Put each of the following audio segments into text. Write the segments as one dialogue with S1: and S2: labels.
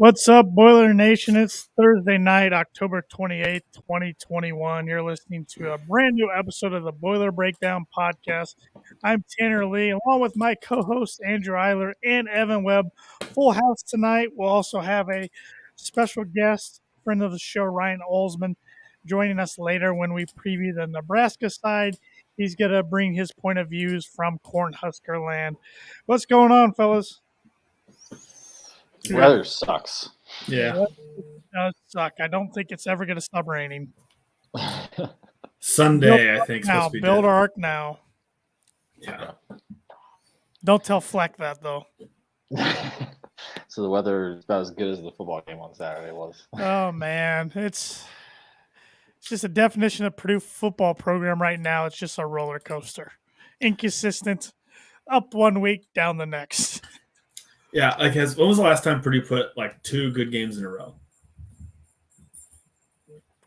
S1: What's up, Boiler Nation? It's Thursday night, October 28th, 2021. You're listening to a brand new episode of the Boiler Breakdown Podcast. I'm Tanner Lee, along with my co-hosts Andrew Eiler and Evan Webb. Full house tonight. We'll also have a special guest, friend of the show, Ryan Alsman, joining us later when we preview the Nebraska side. He's going to bring his point of views from Cornhusker land. What's going on, fellas?
S2: Weather sucks.
S3: Yeah.
S1: It does suck. I don't think it's ever going to stop raining.
S3: Sunday, I think,
S1: Now,
S3: supposed to be
S1: build
S3: dead.
S1: our arc now.
S3: Yeah.
S1: Don't tell Fleck that, though.
S2: So the weather is about as good as the football game on Saturday was.
S1: Oh, man. It's just a definition of Purdue football program right now. It's just a roller coaster. Inconsistent. Up 1 week, down the next.
S3: Yeah, when was the last time Purdue put like two good games in a row?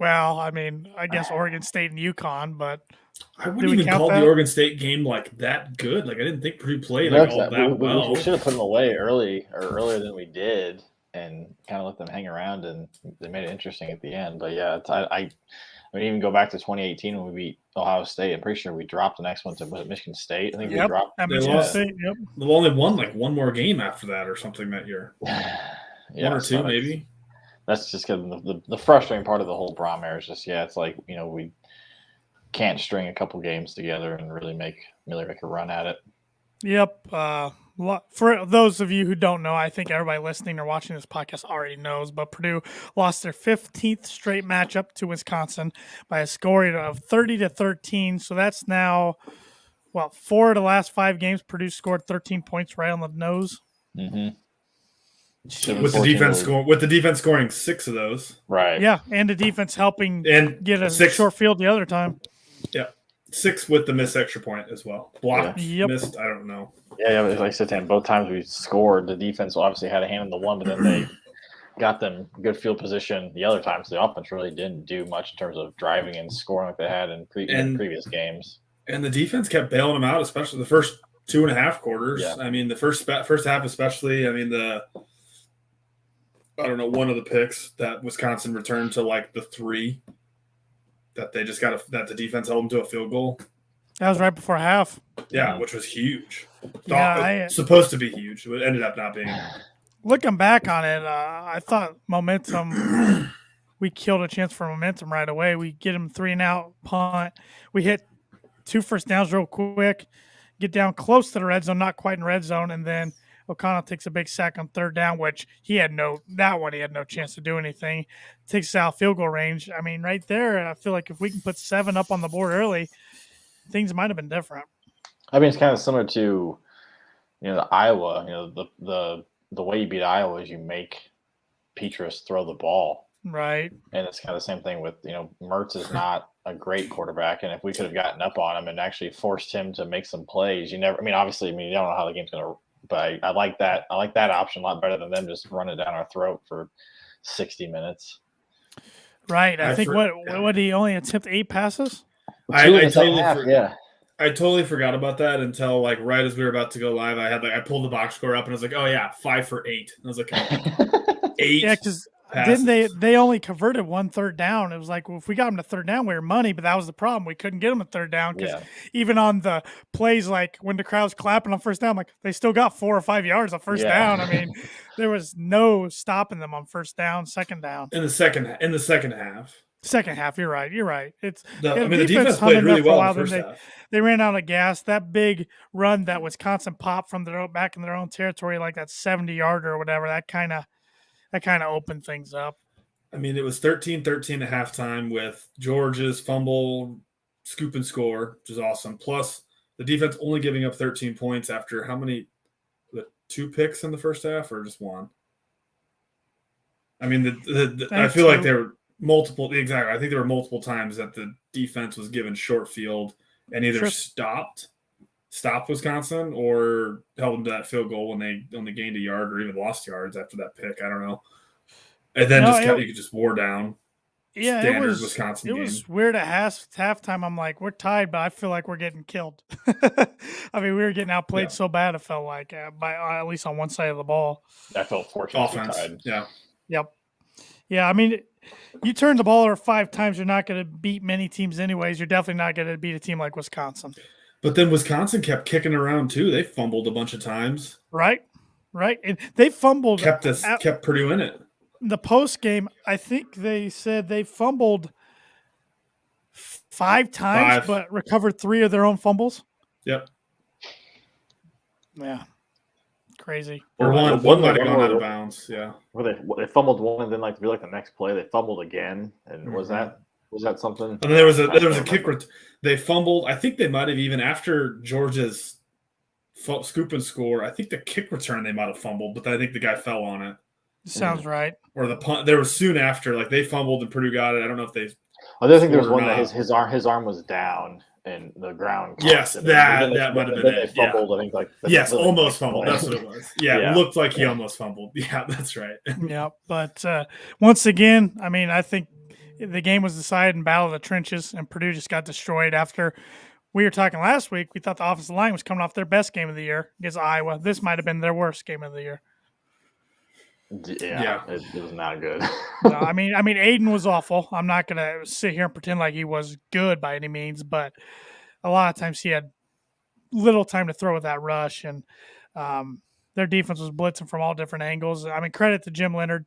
S1: Well, I mean, I guess Oregon State and UConn, but
S3: I wouldn't even call the Oregon State game like that good. Like I didn't think Purdue played all that well.
S2: We should have put them away earlier than we did, and kind of let them hang around, and they made it interesting at the end. But yeah, I mean, even go back to 2018 when we beat Ohio State. I'm pretty sure we dropped the next one to Michigan State. I think we dropped.
S1: Michigan State. Yep.
S3: They've only won like one more game after that or something that year. One or two, maybe.
S2: That's just kind of the frustrating part of the whole Brom era is just it's like we can't string a couple games together and really make a run at it.
S1: Yep. For those of you who don't know, I think everybody listening or watching this podcast already knows, but Purdue lost their 15th straight matchup to Wisconsin by a score of 30-13. So that's now, 4 of the last 5 games, Purdue scored 13 points right on the nose.
S2: Mm-hmm.
S3: With the defense scoring 6 of those,
S2: right?
S1: Yeah, and the defense helping
S3: and
S1: get a short field the other time.
S3: Yeah, 6 with the missed extra point as well. Blocked, missed. I don't know.
S2: Yeah, like I said, Tam, both times we scored, the defense obviously had a hand in the one, but then they got them good field position the other times. The offense really didn't do much in terms of driving and scoring like they had in previous games.
S3: And the defense kept bailing them out, especially the first 2.5 quarters.
S2: Yeah.
S3: I mean, the first half especially. I mean, one of the picks that Wisconsin returned to like the 3 that they just that the defense held them to a field goal.
S1: That was right before half.
S3: Yeah, which was huge.
S1: Supposed
S3: to be huge. It ended up not being.
S1: Looking back on it, I thought momentum, we killed a chance for momentum right away. We get them 3-and-out punt. We hit 2 first downs real quick, get down close to the red zone, not quite in red zone, and then O'Connell takes a big sack on 3rd down, which he had no chance to do anything. Takes us out field goal range. I mean, right there, I feel like if we can put 7 up on the board early, things might have been different.
S2: I mean, it's kind of similar to, the Iowa. The way you beat Iowa is you make Petrus throw the ball,
S1: right?
S2: And it's kind of the same thing with Mertz is not a great quarterback, and if we could have gotten up on him and actually forced him to make some plays, obviously, you don't know how the game's going to. But I like that. I like that option a lot better than them just running down our throat for 60 minutes.
S1: Right. I think what he only attempt 8 passes?
S3: I totally forgot about that until like right as we were about to go live. I pulled the box score up and I was like, oh yeah, 5 for 8. And I was like, 8.
S1: Yeah, because didn't they only converted 1 3rd down? It was like, well, if we got them to 3rd down, we were money, but that was the problem. We couldn't get them a 3rd down because even on the plays, like when the crowd's clapping on 1st down, like they still got 4 or 5 yards on 1st down. I mean, there was no stopping them on 1st down, 2nd down.
S3: In the second half.
S1: Second half, you're right.
S3: The defense played really well in the first half.
S1: They ran out of gas. That big run that Wisconsin popped from back in their own territory, like that 70-yarder or whatever, that kind of opened things up.
S3: I mean, it was 13-13 at halftime with George's fumble, scoop and score, which is awesome. Plus, the defense only giving up 13 points after how many? 2 picks in the first half or just 1? I mean, I feel like there were multiple. Exactly, I think there were multiple times that the defense was given short field and either stopped Wisconsin or held them to that field goal when they only gained a yard or even lost yards after that pick. I don't know. And then you could just wore down.
S1: Yeah,
S3: standard Wisconsin game.
S1: It was weird at halftime. I'm like, we're tied, but I feel like we're getting killed. I mean, we were getting outplayed so bad. It felt like by at least on one side of the ball.
S2: I felt fortunate.
S3: Offense,
S2: tied.
S3: Yeah.
S1: Yep. Yeah, I mean, you turn the ball over 5 times, you're not going to beat many teams anyways. You're definitely not going to beat a team like Wisconsin.
S3: But then Wisconsin kept kicking around too. They fumbled a bunch of times.
S1: Right. And they fumbled.
S3: Kept Purdue in it.
S1: The post game, I think they said they fumbled 5 times, but recovered 3 of their own fumbles.
S3: Yep.
S1: Yeah. Crazy.
S3: Or one might have gone out of bounds. Yeah.
S2: Where they fumbled one, and then the next play they fumbled again. And was that something?
S3: And then there was a kick. They fumbled. I think they might have even after Georgia's scoop and score. I think the kick return they might have fumbled, but I think the guy fell on it.
S1: Sounds right.
S3: Or the punt. There was soon after, like they fumbled and Purdue got it. I don't know if they.
S2: I think there was one that his arm was down and the ground.
S3: Yes, that might have been it.
S2: They fumbled. I think
S3: almost fumbled. That's what it was. Yeah, it looked like he almost fumbled. Yeah, that's right.
S1: Yeah, but once again, I mean, I think the game was decided in battle of the trenches, and Purdue just got destroyed after. We were talking last week. We thought the offensive line was coming off their best game of the year against Iowa. This might have been their worst game of the year.
S2: Yeah. It was not good.
S1: No, I mean, Aiden was awful. I'm not going to sit here and pretend like he was good by any means, but a lot of times he had little time to throw with that rush, and their defense was blitzing from all different angles. I mean, credit to Jim Leonard.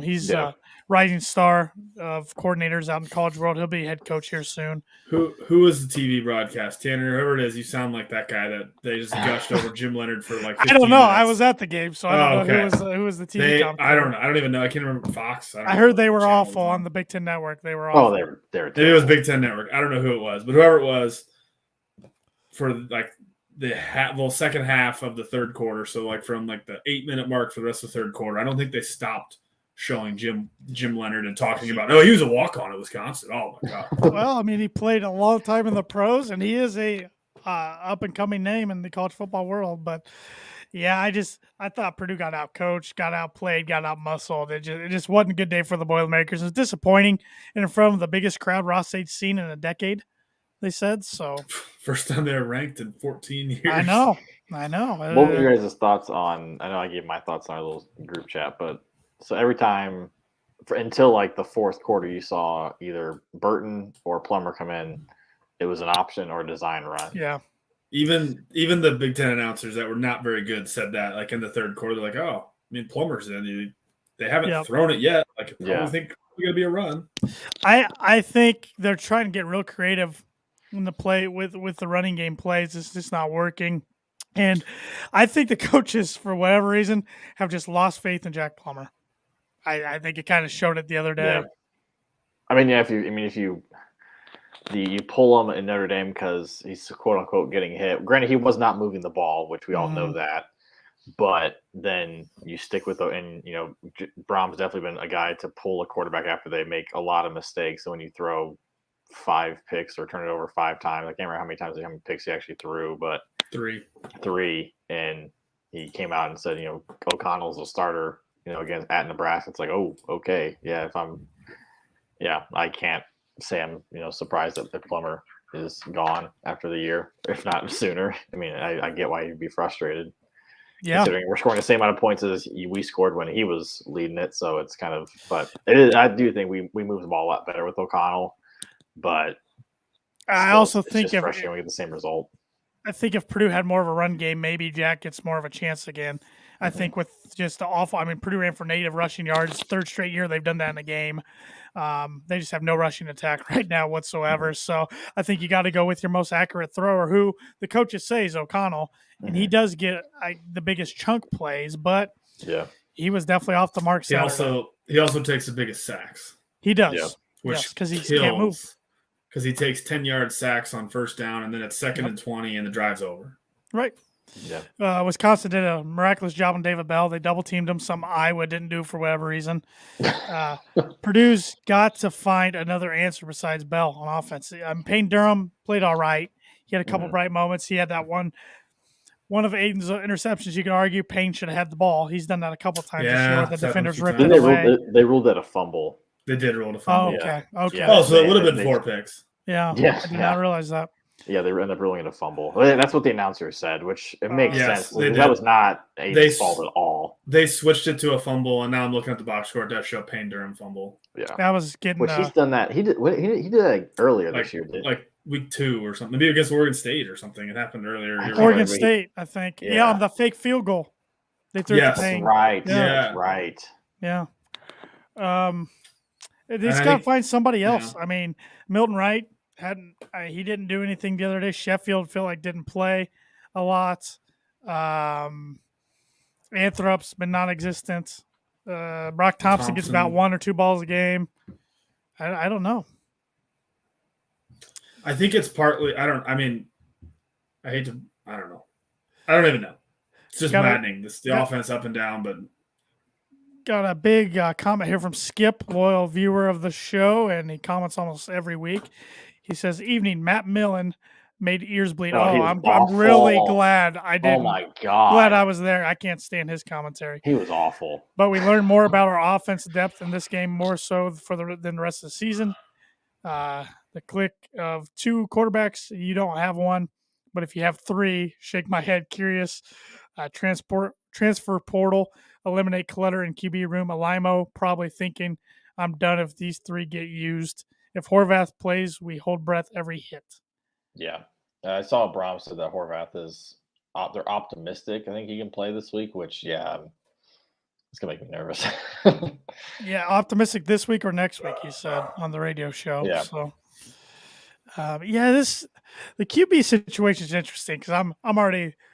S1: He's a rising star of coordinators out in the college world. He'll be head coach here soon.
S3: Who is the TV broadcast? Tanner, whoever it is, you sound like that guy that they just gushed over Jim Leonard for like 15
S1: I don't know.
S3: minutes.
S1: I was at the game, so I don't know who was the TV commentator.
S3: I don't know. I don't even know. I can't remember Fox.
S1: I heard they were awful on the Big Ten Network. They were awful.
S2: Oh, they were
S3: maybe it was Big Ten Network. I don't know who it was, but whoever it was for like the second half of the third quarter, so like from like the 8-minute mark for the rest of the third quarter, I don't think they stopped showing Jim Leonard and talking about, he was a walk-on at Wisconsin. Oh, my God.
S1: Well, I mean, he played a long time in the pros, and he is a up-and-coming name in the college football world. But, yeah, I thought Purdue got out-coached, got outplayed, got out-muscled. It just wasn't a good day for the Boilermakers. It was disappointing, and in front of the biggest crowd Ross State's seen in a decade, they said. So
S3: first time they were ranked in 14 years.
S1: I know.
S2: What were your guys' thoughts on – I know I gave my thoughts on our little group chat, but – so every time until like the fourth quarter, you saw either Burton or Plummer come in, it was an option or a design run.
S1: Yeah.
S3: Even the Big Ten announcers that were not very good said that like in the third quarter, they're like, Plummer's in. They haven't thrown it yet. Like, I think it's going to be a run.
S1: I think they're trying to get real creative in the play with the running game plays. It's just not working. And I think the coaches, for whatever reason, have just lost faith in Jack Plummer. I think it kind of showed it the other day.
S2: Yeah. I mean, if you pull him in Notre Dame because he's quote unquote getting hit. Granted, he was not moving the ball, which we all know that. But then you stick with Brom's definitely been a guy to pull a quarterback after they make a lot of mistakes. So when you throw 5 picks or turn it over 5 times, I can't remember how many picks he actually threw, but 3, and he came out and said, O'Connell's a starter. Against at Nebraska, it's like, oh, okay, I can't say I'm, surprised that the Plummer is gone after the year, if not sooner. I mean, I get why you'd be frustrated.
S1: Yeah,
S2: considering we're scoring the same amount of points as we scored when he was leading it, so it's kind of. But it is. I do think we move the ball a lot better with O'Connell, but
S1: I also think
S2: it's frustrating we get the same result.
S1: I think if Purdue had more of a run game, maybe Jack gets more of a chance again. I think with just the awful, Purdue ran for native rushing yards. 3rd straight year they've done that in the game. They just have no rushing attack right now whatsoever. So I think you got to go with your most accurate thrower, who the coaches say is O'Connell, and he does get the biggest chunk plays, but he was definitely off the mark.
S3: He also takes the biggest sacks.
S1: He does, because he can't move.
S3: Because he takes 10-yard sacks on first down, and then it's 2nd and 20, and the drive's over.
S1: Right.
S2: Yeah.
S1: Wisconsin did a miraculous job on David Bell. They double teamed him. Some Iowa didn't do for whatever reason. Purdue's got to find another answer besides Bell on offense. Payne Durham played all right. He had a couple bright moments. He had that one of Aiden's interceptions. You could argue Payne should have had the ball. He's done that a couple times this year. The defenders ripped it away.
S2: They ruled that a fumble.
S3: They did rule a fumble.
S1: Okay.
S3: Yeah, so it would have been 4 picks.
S1: Yeah. I did not realize that.
S2: Yeah, they ended up ruling it a fumble. That's what the announcer said, which it makes sense. That was not Aiden's fault at all.
S3: They switched it to a fumble, and now I'm looking at the box score. It does show Payne Durham fumble.
S2: Yeah.
S1: I was getting.
S2: Which he's done that. He did that earlier this year.
S3: Like week 2 or something. Maybe against Oregon State or something. It happened earlier.
S1: Oregon State, I think. Yeah, on the fake field goal. They threw it to Payne.
S2: Right.
S1: Yeah.
S2: That's right.
S1: Yeah. They just got to find somebody else. Yeah. I mean, Milton Wright he didn't do anything the other day. Sheffield feel like didn't play a lot. Anthrop's been non-existent. Brock Thompson gets about 1 or 2 balls a game. I don't know.
S3: I think it's partly. I don't know. I don't even know. It's just maddening. The offense up and down, but.
S1: Got a big comment here from Skip, loyal viewer of the show, and he comments almost every week. He says, "Evening, Matt Millen made ears bleed." I'm really glad I didn't.
S2: Oh my god!
S1: Glad I was there. I can't stand his commentary.
S2: He was awful.
S1: But we learned more about our offense depth in this game, more so than the rest of the season. The click of 2 quarterbacks, you don't have one, but if you have 3, shake my head. Curious. Transfer portal. Eliminate clutter in QB room. Alimo probably thinking, I'm done if these 3 get used. If Horvath plays, we hold breath every hit.
S2: Yeah. I saw Brom said that Horvath they're optimistic. I think he can play this week, which, it's going to make me nervous.
S1: Yeah, optimistic this week or next week, he said on the radio show.
S2: Yeah.
S1: So, the QB situation is interesting because I'm already –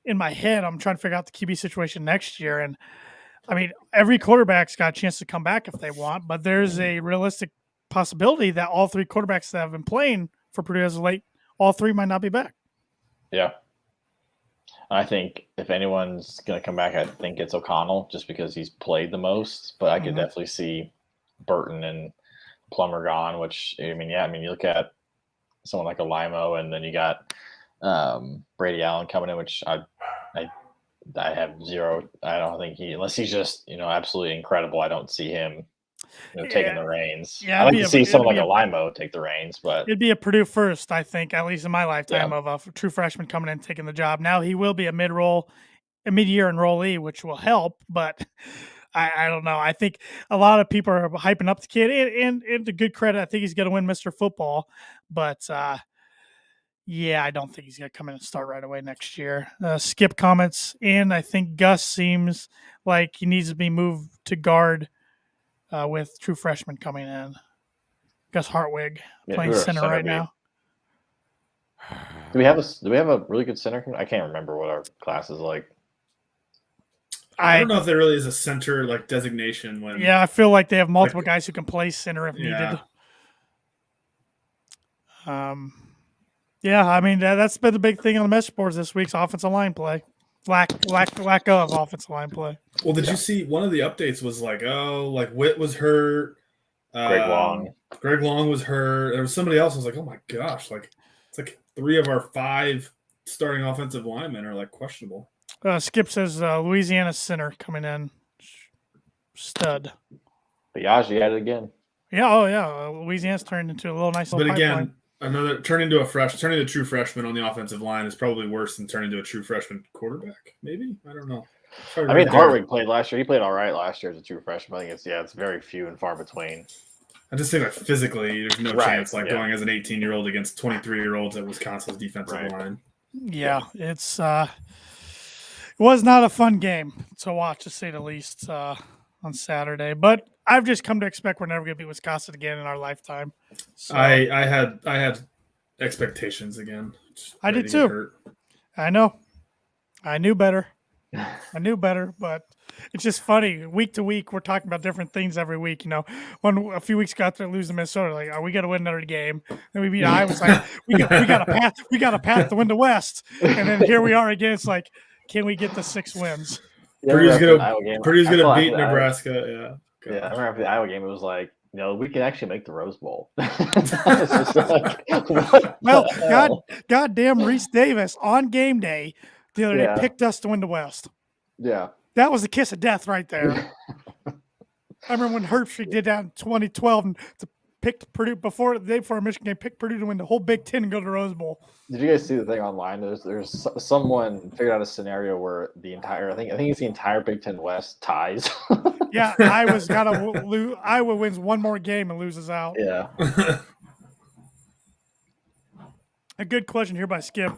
S1: in my head, I'm trying to figure out the QB situation next year. And I mean, every quarterback's got a chance to come back if they want, but there's a realistic possibility that all 3 quarterbacks that have been playing for Purdue as of late, all 3 might not be back.
S2: Yeah. I think if anyone's going to come back, I think it's O'Connell just because he's played the most, but I could definitely see Burton and Plummer gone, which, you look at someone like Alimo, and then you got Brady Allen coming in, which I have zero. I don't think unless he's just absolutely incredible. I don't see him taking the reins. Yeah, I'd like to see someone like Alimo take the reins, but
S1: it'd be a Purdue first, I think, at least in my lifetime, of a true freshman coming in and taking the job. Now he will be a mid-year enrollee, which will help, but I don't know. I think a lot of people are hyping up the kid, and to good credit, I think he's going to win Mr. Football, but. Yeah, I don't think he's going to come in and start right away next year. Skip comments in. I think Gus seems like he needs to be moved to guard with true freshmen coming in. Gus Hartwig playing center right now.
S2: Do we have a really good center? I can't remember what our class is like.
S3: I don't know if there really is a center designation.
S1: I feel like they have multiple guys who can play center if needed. Yeah, I mean that's been the big thing on the message boards this week's offensive line play, lack of offensive line play.
S3: Well, did you see one of the updates was Witt was hurt, Greg Long was hurt. There was somebody else. I was like, oh my gosh, it's 3 of our 5 starting offensive linemen are questionable.
S1: Skip says Louisiana center coming in, stud.
S2: Biaggi at it again.
S1: Yeah, Louisiana's turned into a little nice little pipeline.
S3: Again. Turning to a true freshman on the offensive line is probably worse than turning to a true freshman quarterback. Maybe, I don't know.
S2: Hartwig played last year. He played all right last year as a true freshman. I think it's very few and far between.
S3: I just think physically, there's no chance going as an 18-year-old against 23-year-olds at Wisconsin's defensive line.
S1: Yeah, it was not a fun game to watch, to say the least, on Saturday. But I've just come to expect we're never going to beat Wisconsin again in our lifetime. So,
S3: I had expectations again.
S1: I did too. I know. I knew better. But it's just funny. Week to week, we're talking about different things every week. A few weeks ago after losing Minnesota, we got to win another game. Then we beat Iowa. It's we got a path to win the West. And then here we are again. It's can we get the 6 wins?
S3: Yeah, Purdue's gonna beat Nebraska.
S2: Yeah, I remember after the Iowa game, it was we can actually make the Rose Bowl.
S1: Goddamn Reese Davis on game day the other day picked us to win the West.
S2: Yeah.
S1: That was the kiss of death right there. I remember when Herbstreit did that in 2012 and to picked Purdue before the day before our Michigan game, picked Purdue to win the whole Big Ten and go to the Rose Bowl.
S2: Did you guys see the thing online? There's someone figured out a scenario where the entire I think it's the entire Big Ten West ties.
S1: Yeah, Iowa's got to lose. Iowa wins one more game and loses out.
S2: Yeah.
S1: A good question here by Skip.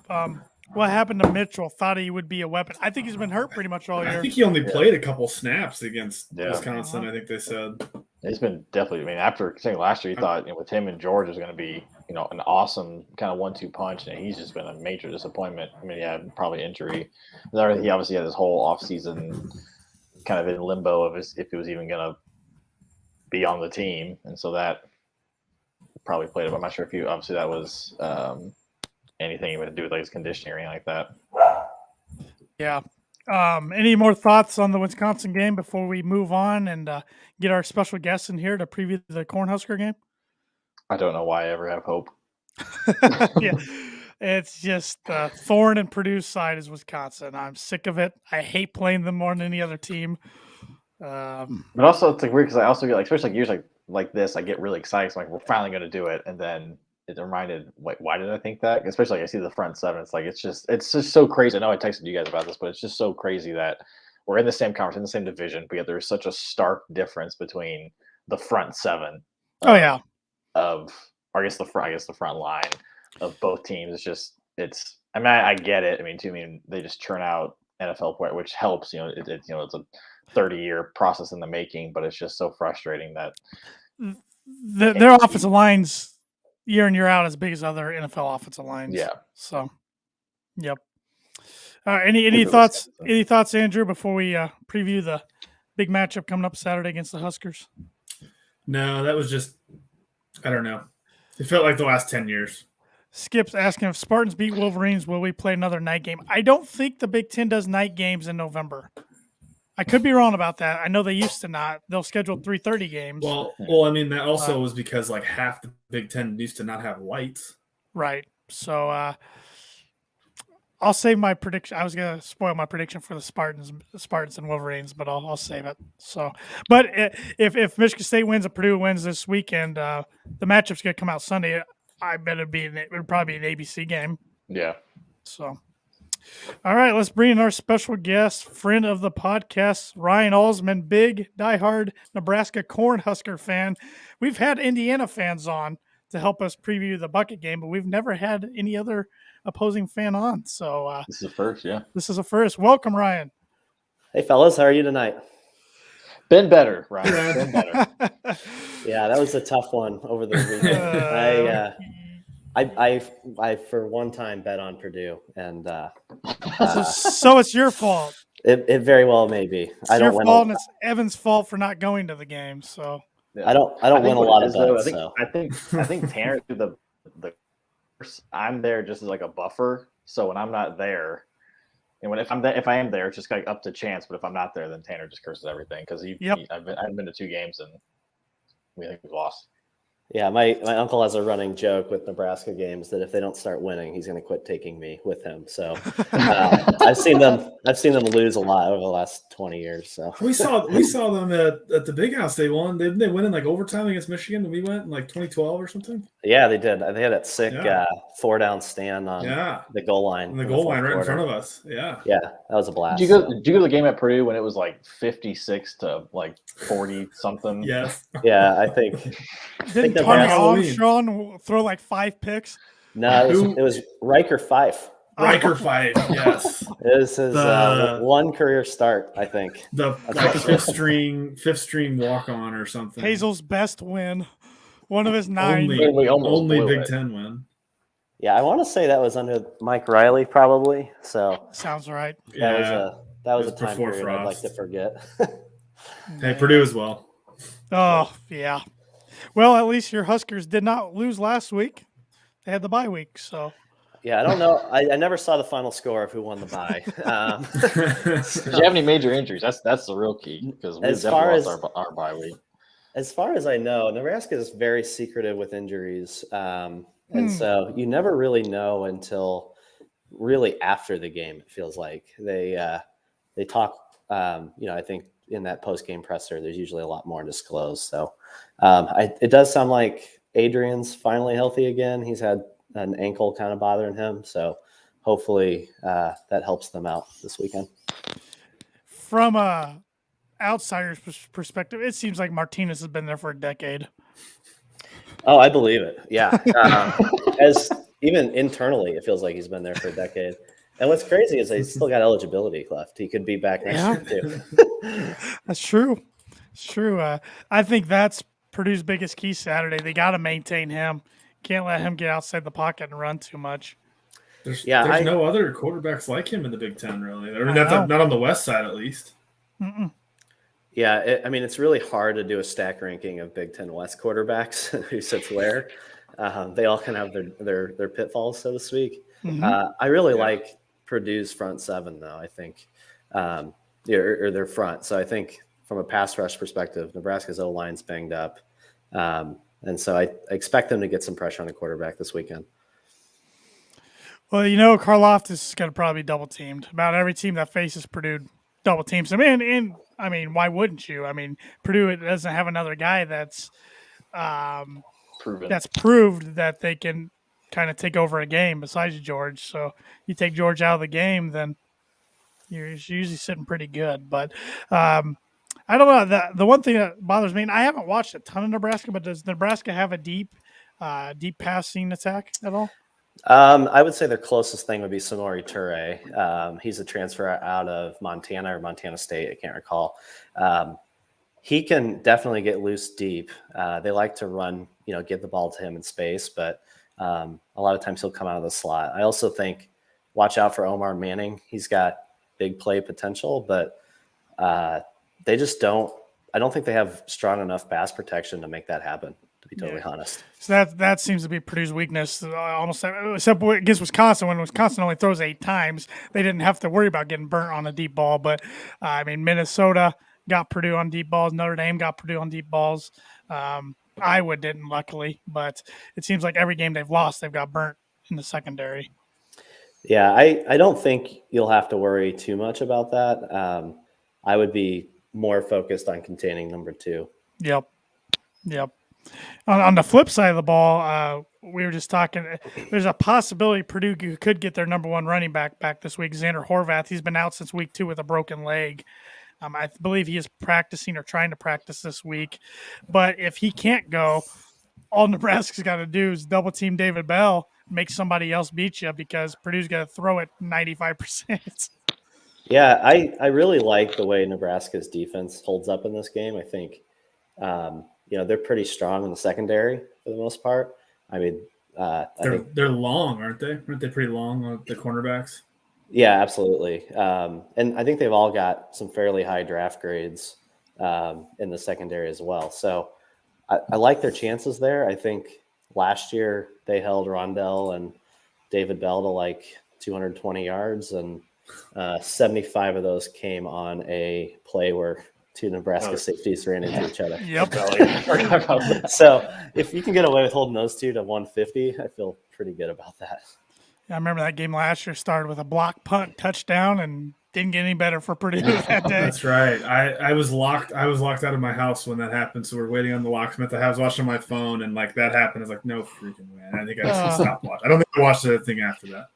S1: What happened to Mitchell? Thought he would be a weapon. I think he's been hurt pretty much all year.
S3: I think he only played a couple snaps against Wisconsin. I think they said
S2: he's been definitely. I mean, after saying last year, he thought with him and George was going to be an awesome kind of 1-2 punch, and he's just been a major disappointment. I mean, he had probably injury. He obviously had his whole offseason kind of in limbo of if he was even going to be on the team, and so that probably played it. I'm not sure if obviously that was anything even to do with his conditioning or anything like that.
S1: Yeah. Any more thoughts on the Wisconsin game before we move on and get our special guests in here to preview the Cornhusker game?
S2: I don't know why I ever have hope.
S1: Yeah, it's just Thorne and Purdue's side is Wisconsin. I'm sick of it. I hate playing them more than any other team.
S2: But also, it's weird because I also get especially years like this, I get really excited. So we're finally going to do it, and then it reminded, why did I think that? Especially I see the front seven. It's just so crazy. I know I texted you guys about this, but it's just so crazy that we're in the same conference, in the same division, but yet there's such a stark difference between the front seven.
S1: Oh yeah.
S2: I guess the front line of both teams. I mean, I get it. I mean, they just churn out NFL players, which helps. It's a 30-year process in the making, but it's just so frustrating that
S1: their offensive lines year in year out as big as other NFL offensive lines.
S2: Yeah.
S1: So, yep. Any thoughts? Any thoughts, Andrew? Before we preview the big matchup coming up Saturday against the Huskers?
S3: No, that was just. I don't know. It felt like the last 10 years.
S1: Skip's asking if Spartans beat Wolverines, will we play another night game? I don't think the Big Ten does night games in November. I could be wrong about that. I know they used to not. They'll schedule 3:30 games.
S3: Well, I mean, that also was because half the Big Ten used to not have lights.
S1: Right. So I'll save my prediction. I was going to spoil my prediction for the Spartans and Wolverines, but I'll save it. So, but if Michigan State wins and Purdue wins this weekend, the matchup's going to come out Sunday. I bet it would probably be an ABC game.
S2: Yeah.
S1: So, all right, let's bring in our special guest, friend of the podcast, Ryan Alsman, big diehard Nebraska Cornhusker fan. We've had Indiana fans on to help us preview the bucket game, but we've never had any other opposing fan on. So
S2: this is the first, yeah.
S1: This is a first. Welcome, Ryan.
S4: Hey, fellas, how are you tonight?
S2: Been better, Ryan. Been better.
S4: Yeah, that was a tough one over the weekend. I for one time bet on Purdue, and
S1: so it's your fault.
S4: It very well may be.
S1: It's your fault, and it's Evan's fault for not going to the game. So
S4: yeah. I don't win a lot of bets.
S2: I think Tanner through the I'm there just as a buffer. So when I'm not there, and if I am there, it's just up to chance. But if I'm not there, then Tanner just curses everything because I've been to 2 games and we think we've lost.
S4: Yeah, my uncle has a running joke with Nebraska games that if they don't start winning, he's going to quit taking me with him. So I've seen them lose a lot over the last 20 years. So
S3: we saw them at the Big House. They won. Didn't they win in overtime against Michigan when we went in 2012 or something?
S4: Yeah, they did. They had that sick 4-down stand on the goal line.
S3: On the goal line right in front of us. Yeah.
S4: Yeah, that was a blast.
S2: Did you go to the game at Purdue when it was 56 to 40 something?
S3: Yes.
S4: Yeah, I think.
S1: Didn't Tommy Armstrong throw 5 picks?
S4: No, it was Riker Fife.
S3: Riker Fife, yes.
S4: It was his one career start, I think.
S3: The fifth string walk on or something.
S1: Hazel's best win. One of his 9.
S3: Only Big Ten win.
S4: Yeah, I want to say that was under Mike Riley, probably. So
S1: sounds right.
S4: That was a time period Frost. I'd like to forget.
S3: Hey, Purdue as well.
S1: Oh yeah. Well, at least your Huskers did not lose last week. They had the bye week, so.
S4: Yeah, I don't know. I never saw the final score of who won the bye.
S2: Did you have any major injuries? That's the real key because we definitely lost our bye week.
S4: As far as I know, Nebraska is very secretive with injuries, and so you never really know until really after the game. It feels like they talk. I think in that post-game presser, there's usually a lot more disclosed. So it does sound like Adrian's finally healthy again. He's had an ankle kind of bothering him. So hopefully that helps them out this weekend.
S1: From a outsider's perspective, it seems like Martinez has been there for a decade.
S4: Oh, I believe it. Yeah. As even internally, it feels like he's been there for a decade. And what's crazy is he's still got eligibility left. He could be back next year too.
S1: That's true. It's true. I think that's Purdue's biggest key Saturday. They got to maintain him. Can't let him get outside the pocket and run too much.
S3: There's no other quarterbacks like him in the Big Ten, really. I mean, not on the West side, at least.
S1: Mm-mm.
S4: Yeah, it's really hard to do a stack ranking of Big Ten West quarterbacks who sits where. They all kind of have their pitfalls, so to speak.
S1: Mm-hmm.
S4: I really like Purdue's front seven, though. I think, or their front. So I think from a pass rush perspective, Nebraska's O-line's banged up, and so I expect them to get some pressure on the quarterback this weekend.
S1: Well, Karlaftis is going to probably be double teamed. About every team that faces Purdue double teams him. And I mean, why wouldn't you? I mean, Purdue doesn't have another guy that's proved that they can kind of take over a game besides George. So you take George out of the game, then you're usually sitting pretty good. But I don't know. The one thing that bothers me, and I haven't watched a ton of Nebraska, but does Nebraska have a deep passing attack at all?
S4: I would say their closest thing would be Samori Toure. He's a transfer out of Montana or Montana State. I can't recall. He can definitely get loose deep. They like to run, get the ball to him in space, but a lot of times he'll come out of the slot. I also think watch out for Omar Manning. He's got big play potential, but they just don't. I don't think they have strong enough pass protection to make that happen, to be totally honest.
S1: So that seems to be Purdue's weakness, almost except against Wisconsin. When Wisconsin only throws 8 times, they didn't have to worry about getting burnt on a deep ball. But I mean, Minnesota got Purdue on deep balls. Notre Dame got Purdue on deep balls. Iowa didn't, luckily, but it seems like every game they've lost, they've got burnt in the secondary.
S4: Yeah, I don't think you'll have to worry too much about that. I would be more focused on containing number 2.
S1: Yep. On the flip side of the ball, we were just talking. There's a possibility Purdue could get their number 1 running back this week, Xander Horvath. He's been out since week 2 with a broken leg. I believe he is practicing or trying to practice this week. But if he can't go, all Nebraska's got to do is double team David Bell, make somebody else beat you because Purdue's got to throw it 95%.
S4: Yeah, I really like the way Nebraska's defense holds up in this game. I think, they're pretty strong in the secondary for the most part. I mean,
S3: they're long, aren't they? Aren't they pretty long, the cornerbacks?
S4: Yeah, absolutely. And I think they've all got some fairly high draft grades in the secondary as well. So I like their chances there. I think last year they held Rondell and David Bell to like 220 yards, and 75 of those came on a play where 2 Nebraska safeties ran into each other.
S1: Yep.
S4: So if you can get away with holding those 2 to 150, I feel pretty good about that.
S1: I remember that game last year started with a block punt touchdown and didn't get any better for Purdue that day.
S3: That's right. I was locked out of my house when that happened, so we're waiting on the locksmith. I was watching my phone, and like that happened. I was like, no freaking way. I think I just stopped watching. I don't think I watched anything after that.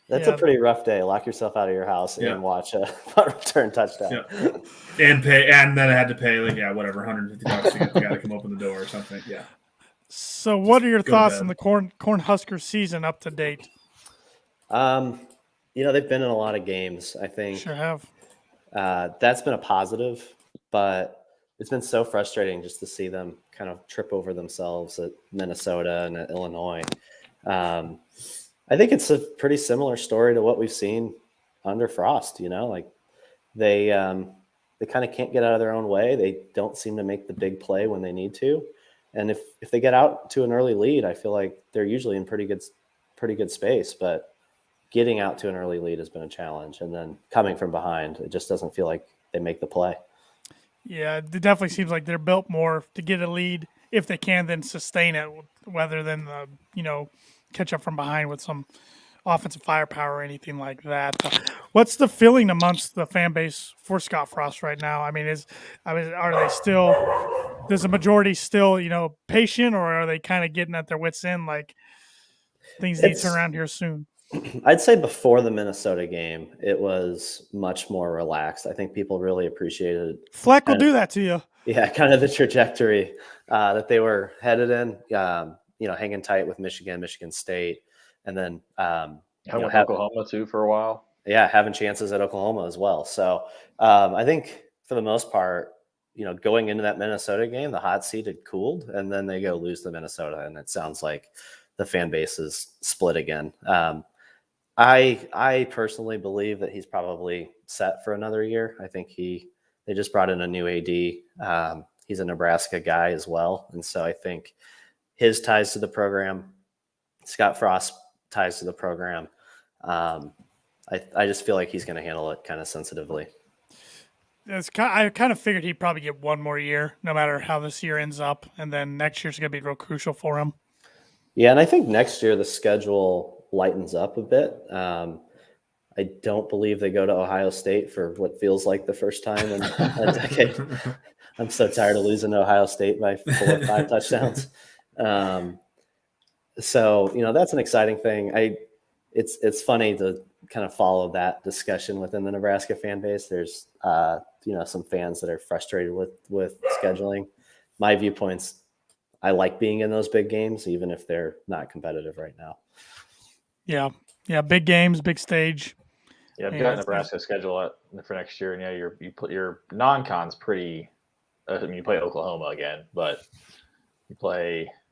S4: That's a pretty rough day. Lock yourself out of your house and watch a return touchdown.
S3: Yeah. And then I had to pay $150 to get the guy to come open the door or something. Yeah.
S1: So what are your thoughts on the Cornhusker season up to date?
S4: They've been in a lot of games, I think.
S1: Sure have.
S4: That's been a positive, but it's been so frustrating just to see them kind of trip over themselves at Minnesota and at Illinois. I think it's a pretty similar story to what we've seen under Frost, like they kind of can't get out of their own way. They don't seem to make the big play when they need to. And if they get out to an early lead, I feel like they're usually in pretty good space, but getting out to an early lead has been a challenge. And then coming from behind, it just doesn't feel like they make the play.
S1: Yeah, it definitely seems like they're built more to get a lead if they can, then sustain it rather than, catch up from behind with some offensive firepower or anything like that. What's the feeling amongst the fan base for Scott Frost right now? I mean, are they still? Does the majority still, patient, or are they kind of getting at their wits' end, like things need to turn around here soon?
S4: I'd say before the Minnesota game, it was much more relaxed. I think people really appreciated.
S1: Fleck will do that to you.
S4: Yeah, kind of the trajectory that they were headed in. Hanging tight with Michigan State, and then
S2: Oklahoma too for a while.
S4: Yeah, having chances at Oklahoma as well. So I think for the most part, going into that Minnesota game, the hot seat had cooled, and then they go lose to Minnesota, and it sounds like the fan base is split again. I personally believe that he's probably set for another year. I think they just brought in a new AD. He's a Nebraska guy as well, and so I think his ties to the program, Scott Frost ties to the program. I just feel like he's going to handle it kind of sensitively.
S1: I kind of figured he'd probably get one more year, no matter how this year ends up, and then next year's going to be real crucial for him.
S4: Yeah, and I think next year the schedule lightens up a bit. I don't believe they go to Ohio State for what feels like the first time in a decade. I'm so tired of losing to Ohio State by 4 or 5 touchdowns. So that's an exciting thing. It's funny to kind of follow that discussion within the Nebraska fan base. There's some fans that are frustrated with scheduling. My viewpoints, I like being in those big games, even if they're not competitive right now.
S1: Yeah, big games, big stage.
S2: Yeah, I've got Nebraska schedule for next year, and you put your non-con's pretty. You play Oklahoma again, but you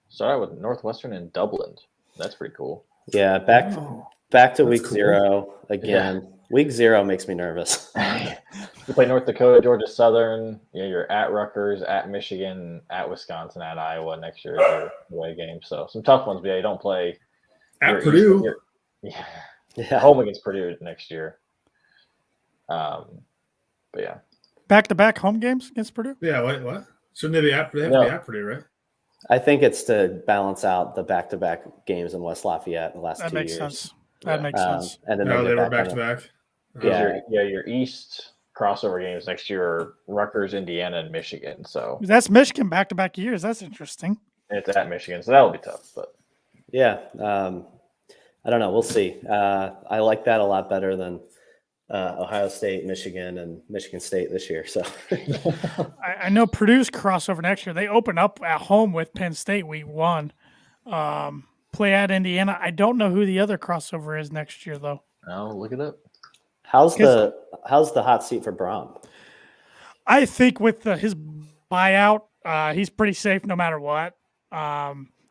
S2: start out with Northwestern and Dublin. That's pretty cool.
S4: Yeah, back to week 0 again. Yeah. Week 0 makes me nervous.
S2: You play North Dakota, Georgia Southern. You're at Rutgers, at Michigan, at Wisconsin, at Iowa next year is your away game. So some tough ones, but you don't play
S3: at Purdue.
S2: Home against Purdue next year. But yeah.
S1: Back-to-back home games against Purdue?
S3: Yeah, what? Shouldn't they be at Purdue? They have to be at Purdue, right?
S4: I think it's to balance out the back-to-back games in West Lafayette in the last 2 years.
S1: That makes sense.
S4: And then
S3: they were back-to-back.
S2: Your East crossover games next year are Rutgers, Indiana, and Michigan. So
S1: that's Michigan back-to-back years. That's interesting.
S2: It's at Michigan, so that'll be tough. But
S4: yeah, I don't know. We'll see. I like that a lot better than Ohio State, Michigan, and Michigan State this year. So
S1: I know Purdue's crossover next year. They open up at home with Penn State week 1. Play at Indiana. I don't know who the other crossover is next year, though.
S2: I'll look it up.
S4: How's the hot seat for Brom?
S1: I think with his buyout, he's pretty safe no matter what.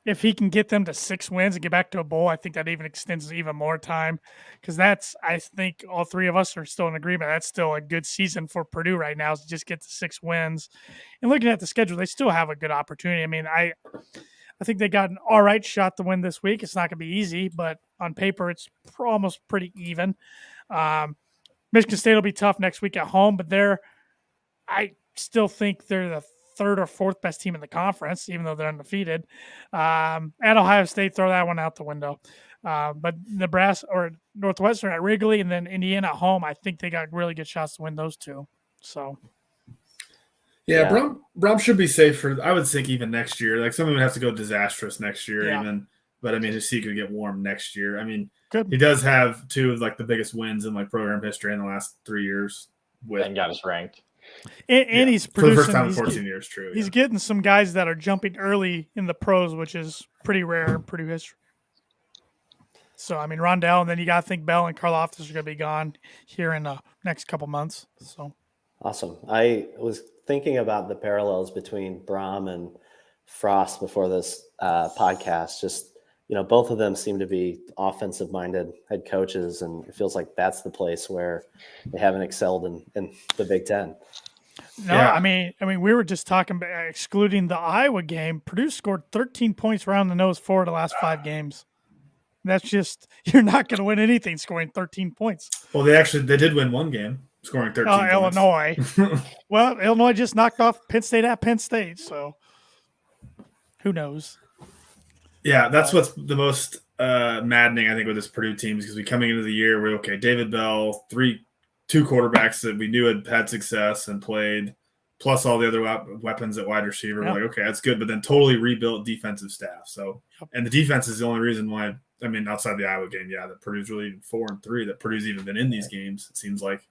S1: If he can get them to 6 wins and get back to a bowl, I think that even extends even more time, because I think all 3 of us are still in agreement. That's still a good season for Purdue right now, is to just get to 6 wins. And looking at the schedule, they still have a good opportunity. I mean, I think they got an all right shot to win this week. It's not going to be easy, but on paper, it's almost pretty even. Michigan State will be tough next week at home, but I still think they're the 3rd or 4th best team in the conference, even though they're undefeated. At Ohio State, throw that one out the window. But Nebraska or Northwestern at Wrigley and then Indiana at home, I think they got really good shots to win those 2. So,
S3: yeah. Brom should be safe for, I would think, even next year. Like, something would have to go disastrous next year, even. But I mean, his seat could get warm next year. I mean, he does have 2 of the biggest wins in program history in the last 3 years.
S2: And got us ranked.
S1: And he's
S3: producing, for the first time in 14 years. True.
S1: He's getting some guys that are jumping early in the pros, which is pretty rare in Purdue history. So I mean, Rondell, and then you got to think Bell and Karlaftis are going to be gone here in the next couple months. So
S4: awesome. I was thinking about the parallels between Brom and Frost before this podcast. Just both of them seem to be offensive-minded head coaches, and it feels like that's the place where they haven't excelled in the Big Ten.
S1: No, yeah. I mean, we were just talking about excluding the Iowa game. Purdue scored 13 points around the nose 4 of the last 5 games. That's just, you're not going to win anything scoring 13 points.
S3: Well, they did win one game scoring 13 points.
S1: Illinois. Well, Illinois just knocked off Penn State at Penn State, so who knows?
S3: Yeah, that's what's the most maddening, I think, with this Purdue team because we coming into the year, we're okay. David Bell, two quarterbacks that we knew had success and played, plus all the other weapons at wide receiver.
S1: Yep.
S3: We're like, okay, that's good, but then totally rebuilt defensive staff. So, and the defense is the only reason why. I mean, outside the Iowa game, that Purdue's really 4-3. That Purdue's even been in these games. It seems like.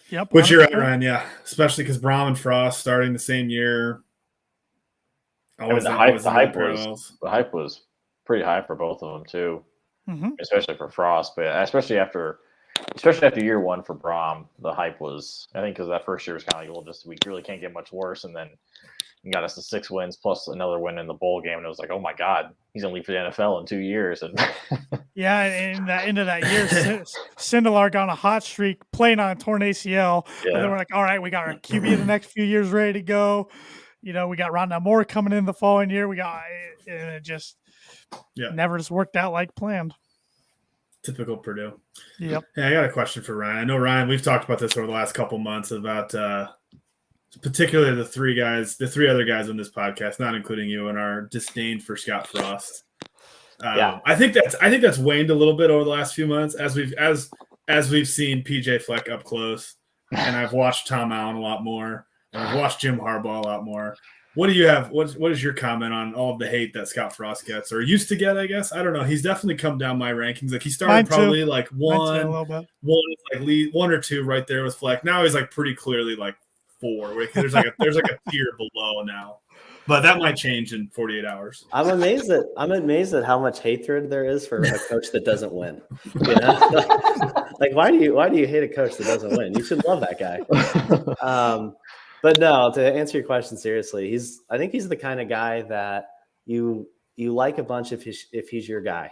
S1: Yep.
S3: Which you're at, Ryan, yeah. Especially because Braum and Frost starting the same year.
S2: The hype was pretty high for both of them too, especially for Frost. But especially after year one for Braum, the hype was, I think, because that first year was kind of like, we really can't get much worse, and then he got us to 6 wins plus another win in the bowl game, and it was like, oh my God, he's gonna leave for the NFL in 2 years. And
S1: yeah, and that end of that year, Sindelar got on a hot streak, playing on a torn ACL. Yeah. And then we're like, all right, we got our QB the next few years ready to go. We got Rondell Moore coming in the following year. And it just never just worked out like planned.
S3: Typical Purdue.
S1: Yep.
S3: Hey, I got a question for Ryan. I know, Ryan, we've talked about this over the last couple months about particularly the three other guys on this podcast, not including you, and our disdain for Scott Frost. I think that's waned a little bit over the last few months as we've seen PJ Fleck up close, and I've watched Tom Allen a lot more, and I've watched Jim Harbaugh a lot more. What do you have? What is your comment on all of the hate that Scott Frost gets, or used to get? I guess I don't know. He's definitely come down my rankings. Like he started probably like one or two right there with Fleck. Now he's like pretty clearly like 4. There's like a tier below now, but that might change in 48 hours.
S4: I'm amazed at how much hatred there is for a coach that doesn't win. You know? like why do you hate a coach that doesn't win? You should love that guy. But no, to answer your question seriously, I think he's the kind of guy that you like a bunch if he's your guy,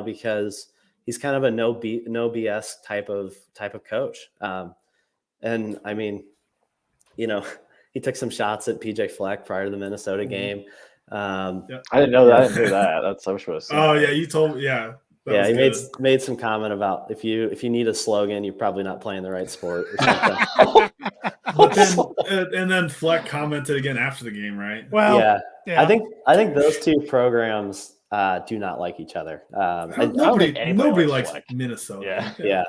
S4: because he's kind of a no BS type of coach. And I mean, he took some shots at PJ Fleck prior to the Minnesota game.
S2: I didn't know that. I didn't do that. That's so much.
S3: Oh yeah, you told me. Yeah.
S4: He made some comment about if you need a slogan, you're probably not playing the right sport or something.
S3: But then Fleck commented again after the game, right?
S4: Well, yeah. I think those two programs do not like each other.
S3: Nobody likes Minnesota.
S4: Yeah.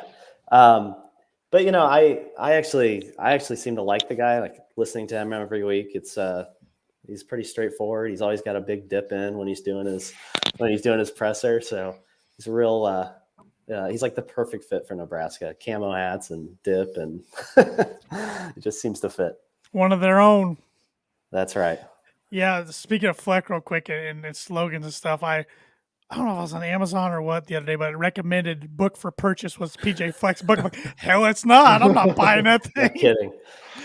S4: But I actually seem to like the guy. Like listening to him every week, he's pretty straightforward. He's always got a big dip in when he's doing his presser. So he's a real. He's like the perfect fit for Nebraska. Camo hats and dip, and it just seems to fit.
S1: One of their own.
S4: That's right.
S1: Yeah. Speaking of Fleck, real quick, and its slogans and stuff, I don't know if I was on Amazon or what the other day, but recommended book for purchase was PJ Fleck's book. I'm like, hell, it's not. I'm not buying that thing.
S4: Not kidding.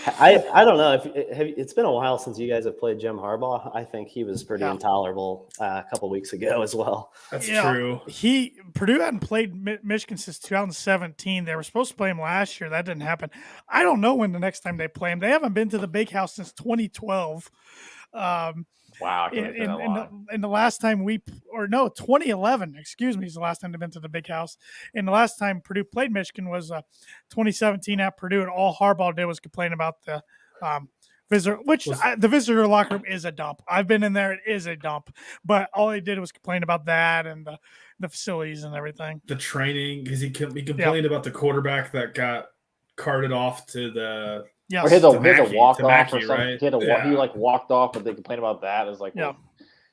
S4: I don't know. It's been a while since you guys have played Jim Harbaugh. I think he was pretty intolerable a couple weeks ago as well.
S3: That's true.
S1: Purdue hadn't played Michigan since 2017. They were supposed to play him last year. That didn't happen. I don't know when the next time they play him. They haven't been to the Big House since 2012.
S2: Wow.
S1: And the last time 2011, excuse me, is the last time they've been to the Big House. And the last time Purdue played Michigan was 2017 at Purdue, and all Harbaugh did was complain about the visitor, the visitor locker room is a dump. I've been in there. It is a dump. But all he did was complain about that and the facilities and everything.
S3: The training, because he complained about the quarterback that got carted off to the –
S2: yes. Or he had to walk off or something.
S3: Right?
S2: He walked off, but they complained about that. It's like,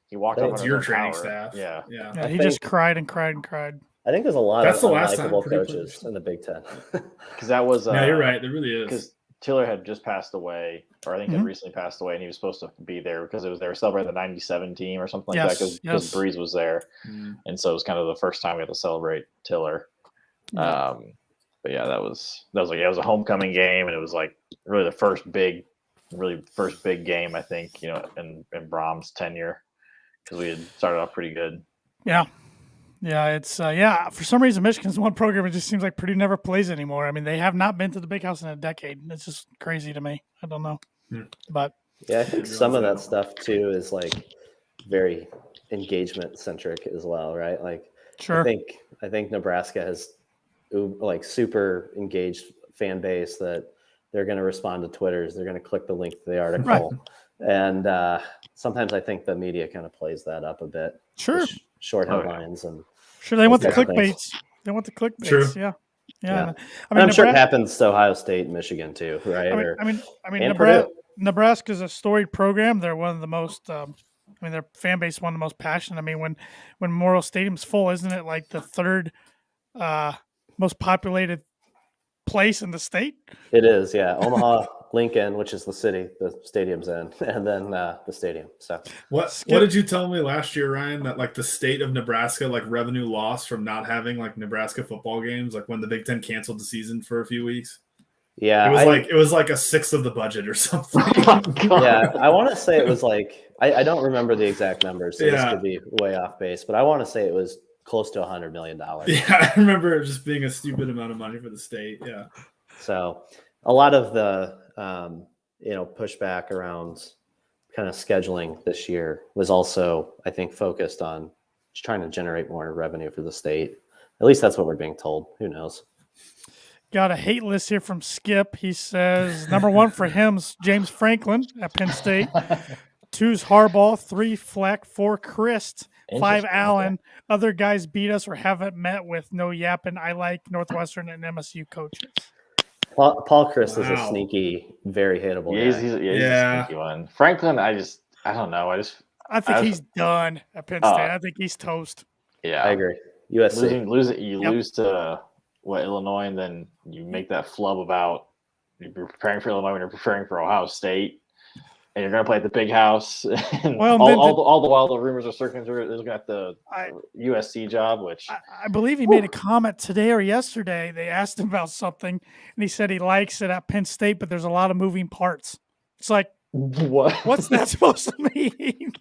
S2: he walked off.
S3: It's your training staff.
S2: Yeah.
S1: He just cried and cried and cried.
S4: I think there's a lot of unlikable coaches in the Big Ten.
S2: Because that was.
S3: Yeah, you're right. There really is.
S2: Because Tiller had just passed away, or I think had recently passed away, and he was supposed to be there because they were celebrating the '97 team or something like that. Because Breeze was there, and so it was kind of the first time we had to celebrate Tiller. But yeah, that was like it was a homecoming game, and it was like really the first big game I think in Braum's tenure because we had started off pretty good.
S1: Yeah, it's for some reason Michigan's one program. It just seems like Purdue never plays anymore. I mean, they have not been to the Big House in a decade. It's just crazy to me. I don't know, but
S4: yeah, I think some of that stuff too is like very engagement centric as well, right? Like,
S1: sure.
S4: I think Nebraska has like super engaged fan base that they're going to respond to Twitters. They're going to click the link to the article. Right. And sometimes I think the media kind of plays that up a bit.
S1: Sure.
S4: short
S2: Oh, yeah.
S4: headlines and
S1: Sure, they want the
S4: those types of things.
S1: clickbaits. They want the clickbaits.
S3: True.
S1: Yeah.
S4: Yeah.
S1: I mean,
S4: I'm sure it
S1: Nebraska,
S4: happens to Ohio State and Michigan too, right? And Purdue.
S1: Nebraska's a storied program. They're one of the most. Their fan base is one of the most passionate. I mean, when Memorial Stadium's full, isn't it like the third most populated place in the state?
S4: It is, yeah. Omaha, Lincoln, which is the city the stadium's in, and then the stadium. So
S3: what did you tell me last year, Ryan, that like the state of Nebraska, like revenue loss from not having like Nebraska football games, like when the Big Ten canceled the season for a few weeks?
S4: Yeah,
S3: it was like a sixth of the budget or something.
S4: Yeah, I want to say it was like I don't remember the exact numbers, so this could be way off base, but I want to say it was close to $100 million.
S3: Yeah, I remember it just being a stupid amount of money for the state. Yeah.
S4: So a lot of the pushback around kind of scheduling this year was also, I think, focused on just trying to generate more revenue for the state. At least that's what we're being told. Who knows?
S1: Got a hate list here from Skip. He says number 1 for him's James Franklin at Penn State. 2's Harbaugh. 3 Fleck. 4 Christ. 5 Allen. Other guys beat us or haven't met with. No yapping. I like Northwestern and MSU coaches.
S4: Paul Christ is a sneaky, very hateable guy.
S2: He's a sneaky one. Franklin, I don't know.
S1: I think he's done at Penn State. I think he's toast.
S2: Yeah,
S4: I agree. USC.
S2: Lose to Illinois, and then you make that flub about you're preparing for Illinois when you're preparing for Ohio State, and you're going to play at the Big House. And all the while the rumors are circling through, they're looking at the USC job, which
S1: I believe he made a comment today or yesterday. They asked him about something, and he said he likes it at Penn State, but there's a lot of moving parts. It's like, what's that supposed to mean?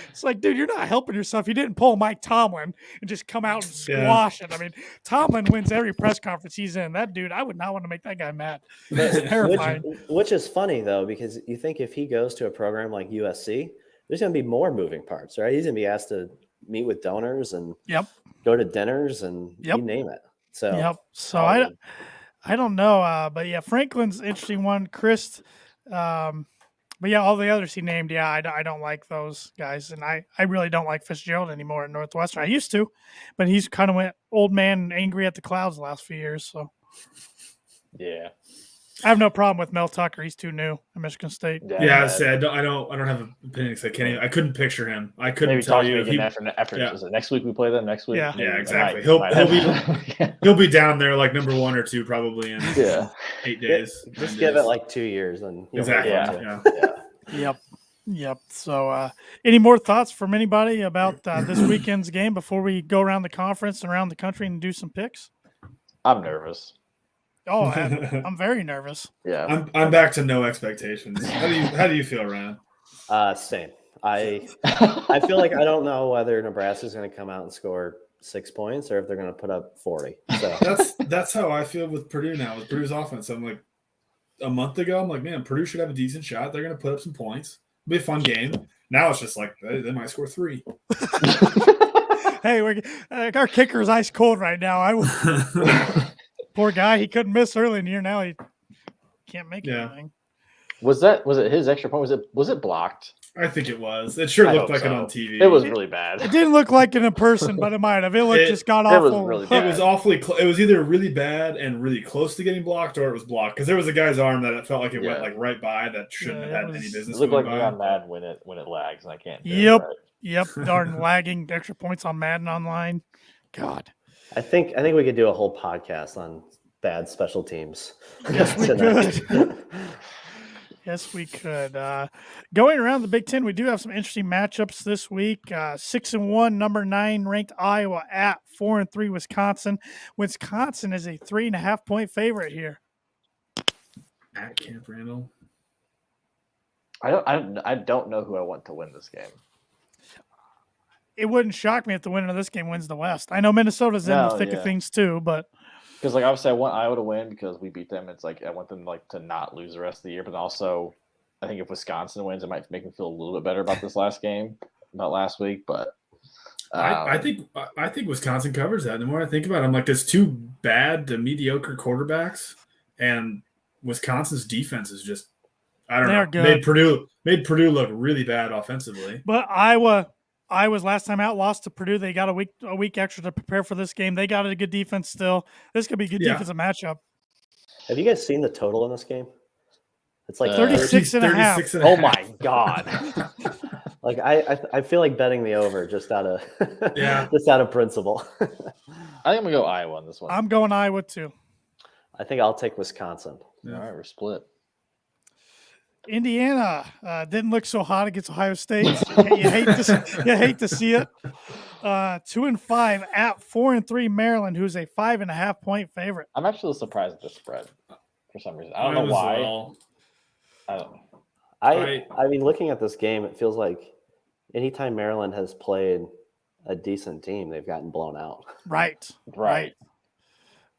S1: It's like, dude, you're not helping yourself. You didn't pull Mike Tomlin and just come out and squash it. I mean, Tomlin wins every press conference he's in. That dude, I would not want to make that guy mad. It's terrifying.
S4: Which is funny, though, because you think if he goes to a program like USC, there's going to be more moving parts, right? He's going to be asked to meet with donors and go to dinners and you name it. So,
S1: I don't know. But, yeah, Franklin's an interesting one. Chris, but yeah, all the others he named, I don't like those guys, and I really don't like Fitzgerald anymore at Northwestern. I used to, but he's kind of went old man angry at the clouds the last few years. So,
S2: yeah,
S1: I have no problem with Mel Tucker. He's too new at Michigan State.
S3: Yeah, I don't have an opinion because I couldn't picture him. I couldn't
S2: maybe
S3: tell you
S2: after is it next week we play them next week.
S1: Yeah,
S3: exactly. He'll be down there like number 1 or 2 probably in 8 days.
S4: Just give it like 2 years and
S1: Yep. So, any more thoughts from anybody about this weekend's game before we go around the conference and around the country and do some picks?
S2: I'm nervous.
S1: Oh, I'm very nervous.
S2: Yeah,
S3: I'm back to no expectations. How do you feel, Ryan?
S4: Same. I feel like I don't know whether Nebraska's going to come out and score 6 points or if they're going to put up 40. So
S3: that's how I feel with Purdue now. With Purdue's offense, I'm like, a month ago, I'm like, man, Purdue should have a decent shot. They're going to put up some points. It'll be a fun game. Now it's just like they might score 3.
S1: Hey, our kicker is ice cold right now. Poor guy, he couldn't miss early in the year. Now he can't make anything.
S2: Was it his extra point? Was it blocked?
S3: I think it was. It sure looked like it on TV.
S2: It was really bad.
S1: It didn't look like it in person, but it might have. It just got awful.
S2: It was really bad.
S3: It was awfully it was either really bad and really close to getting blocked, or it was blocked because there was a guy's arm that it felt like it went like right by that shouldn't have had any business.
S2: It looked like me on Madden when it lags, and I can't.
S1: Yep. Darn lagging extra points on Madden Online. God.
S4: I think we could do a whole podcast on bad special teams.
S1: Yes, we could. Yes, we could. Going around the Big Ten, we do have some interesting matchups this week. 6-1, number 9 ranked Iowa at 4-3 Wisconsin. Wisconsin is a 3.5-point favorite here.
S3: At Camp Randall.
S2: I don't know who I want to win this game.
S1: It wouldn't shock me if the winner of this game wins the West. I know Minnesota's in the thick of things too, but
S2: because obviously I want Iowa to win because we beat them. It's like I want them to not lose the rest of the year, but also I think if Wisconsin wins, it might make me feel a little bit better about this last game, about last week. But
S3: I think Wisconsin covers that. The more I think about it, I'm like, there's 2 bad to mediocre quarterbacks, and Wisconsin's defense is just I don't know.
S1: Good.
S3: Made Purdue look really bad offensively.
S1: But Iowa Iowa's last time out lost to Purdue. They got a week extra to prepare for this game. They got a good defense still. This could be a good defensive matchup.
S4: Have you guys seen the total in this game? It's like
S1: 36 and a half.
S2: Oh my God.
S4: Like I feel like betting the over just out of principle.
S2: I think I'm gonna go Iowa on this one.
S1: I'm going Iowa too.
S4: I think I'll take Wisconsin.
S2: All right, we're split.
S1: Indiana didn't look so hot against Ohio State. You hate to see it. 2-5 at 4-3 Maryland, who's a 5.5 point favorite.
S2: I'm actually surprised at the spread for some reason. I don't know why.
S3: Well.
S2: I don't know.
S4: I mean, looking at this game, it feels like anytime Maryland has played a decent team, they've gotten blown out.
S1: Right.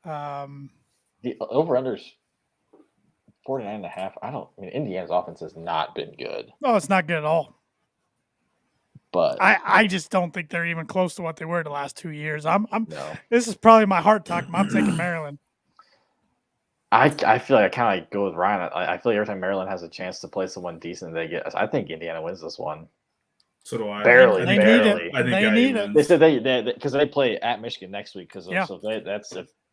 S2: The over-unders 49.5. Indiana's offense has not been good.
S1: Oh, it's not good at all.
S2: But
S1: I just don't think they're even close to what they were the last 2 years.
S2: No.
S1: This is probably my heart talking. I'm taking Maryland.
S2: I feel like I kind of go with Ryan. I feel like every time Maryland has a chance to play someone decent, I think Indiana wins this one.
S3: So do I.
S2: Barely.
S1: Need it.
S3: I think
S1: they need it.
S2: They said because they play at Michigan next week. So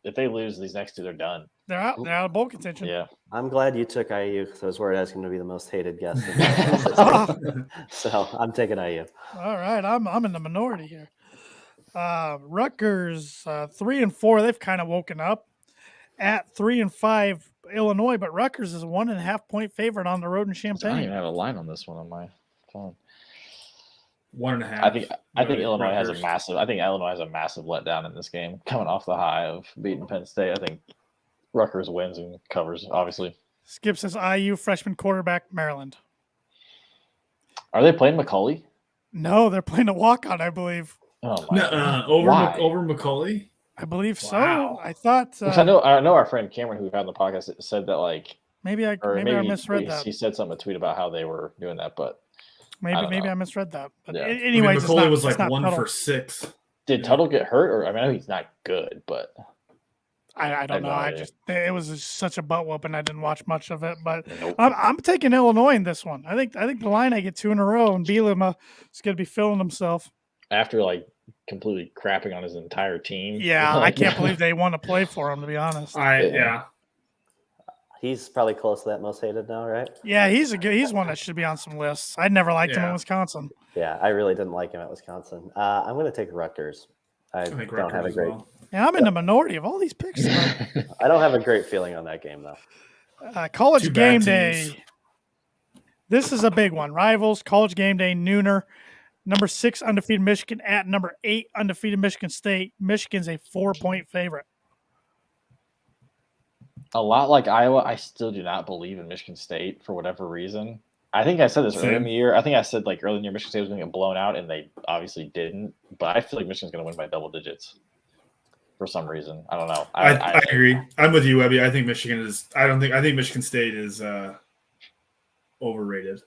S2: if they lose these next two, they're done.
S1: They're out. They're out of bowl contention.
S2: Yeah.
S4: I'm glad you took IU because I was worried I was going to be the most hated guest. So I'm taking IU.
S1: All right, I'm in the minority here. Rutgers 3-4. They've kind of woken up at 3-5 Illinois, but Rutgers is a 1.5 point favorite on the road in
S2: I don't
S1: Champaign.
S2: even have a line on this one on my phone.
S3: 1.5.
S2: I think Illinois has a massive. I think Illinois has a massive letdown in this game, coming off the high of beating Penn State. I think Rutgers wins and covers. Obviously,
S1: Skip says IU freshman quarterback Maryland.
S2: are they playing McCauley?
S1: No, they're playing a walk-on, I believe.
S2: Oh my!
S3: Over McCauley.
S1: I believe so.
S3: Wow.
S1: I thought.
S2: I know our friend Cameron, who we had on the podcast, said that
S1: maybe I misread that.
S2: He said something in a tweet about how they were doing that, but
S1: maybe I misread that. But
S2: Yeah.
S1: anyways,
S3: McCauley was
S1: it's
S3: like
S1: not
S3: 1
S1: Tuttle.
S3: for 6.
S2: did Tuttle get hurt? Or I know he's not good, but
S1: I don't know.
S2: no idea.
S1: It was just such a butt whooping. I didn't watch much of it, but
S2: Nope.
S1: I'm taking Illinois in this one. I think the line I get 2 in a row, and Bielema is going to be feeling himself.
S2: after completely crapping on his entire team.
S1: Yeah, I can't believe they want to play for him, to be honest.
S4: He's probably close to that most hated now, right?
S1: Yeah, he's one that should be on some lists. I never liked him in Wisconsin.
S4: Yeah, I really didn't like him at Wisconsin. I'm going to take Rutgers. I
S3: think
S4: don't have a
S3: Rutgers
S4: great.
S3: as well.
S1: Yeah, I'm in the minority of all these picks.
S4: I don't have a great feeling on that game though.
S1: College
S3: Two
S1: game
S3: bad
S1: day.
S3: teams.
S1: This is a big one. Rivals, college game day, nooner. Number 6 undefeated Michigan at number 8 undefeated Michigan State. Michigan's a 4-point favorite.
S2: A lot like Iowa, I still do not believe in Michigan State for whatever reason. I think I said this earlier in the year. I think I said early in the year Michigan State was going to get blown out, and they obviously didn't. But I feel like Michigan's going to win by double digits for some reason. I don't know.
S3: I agree. I'm with you, Webby. I think Michigan is. I think Michigan State is overrated.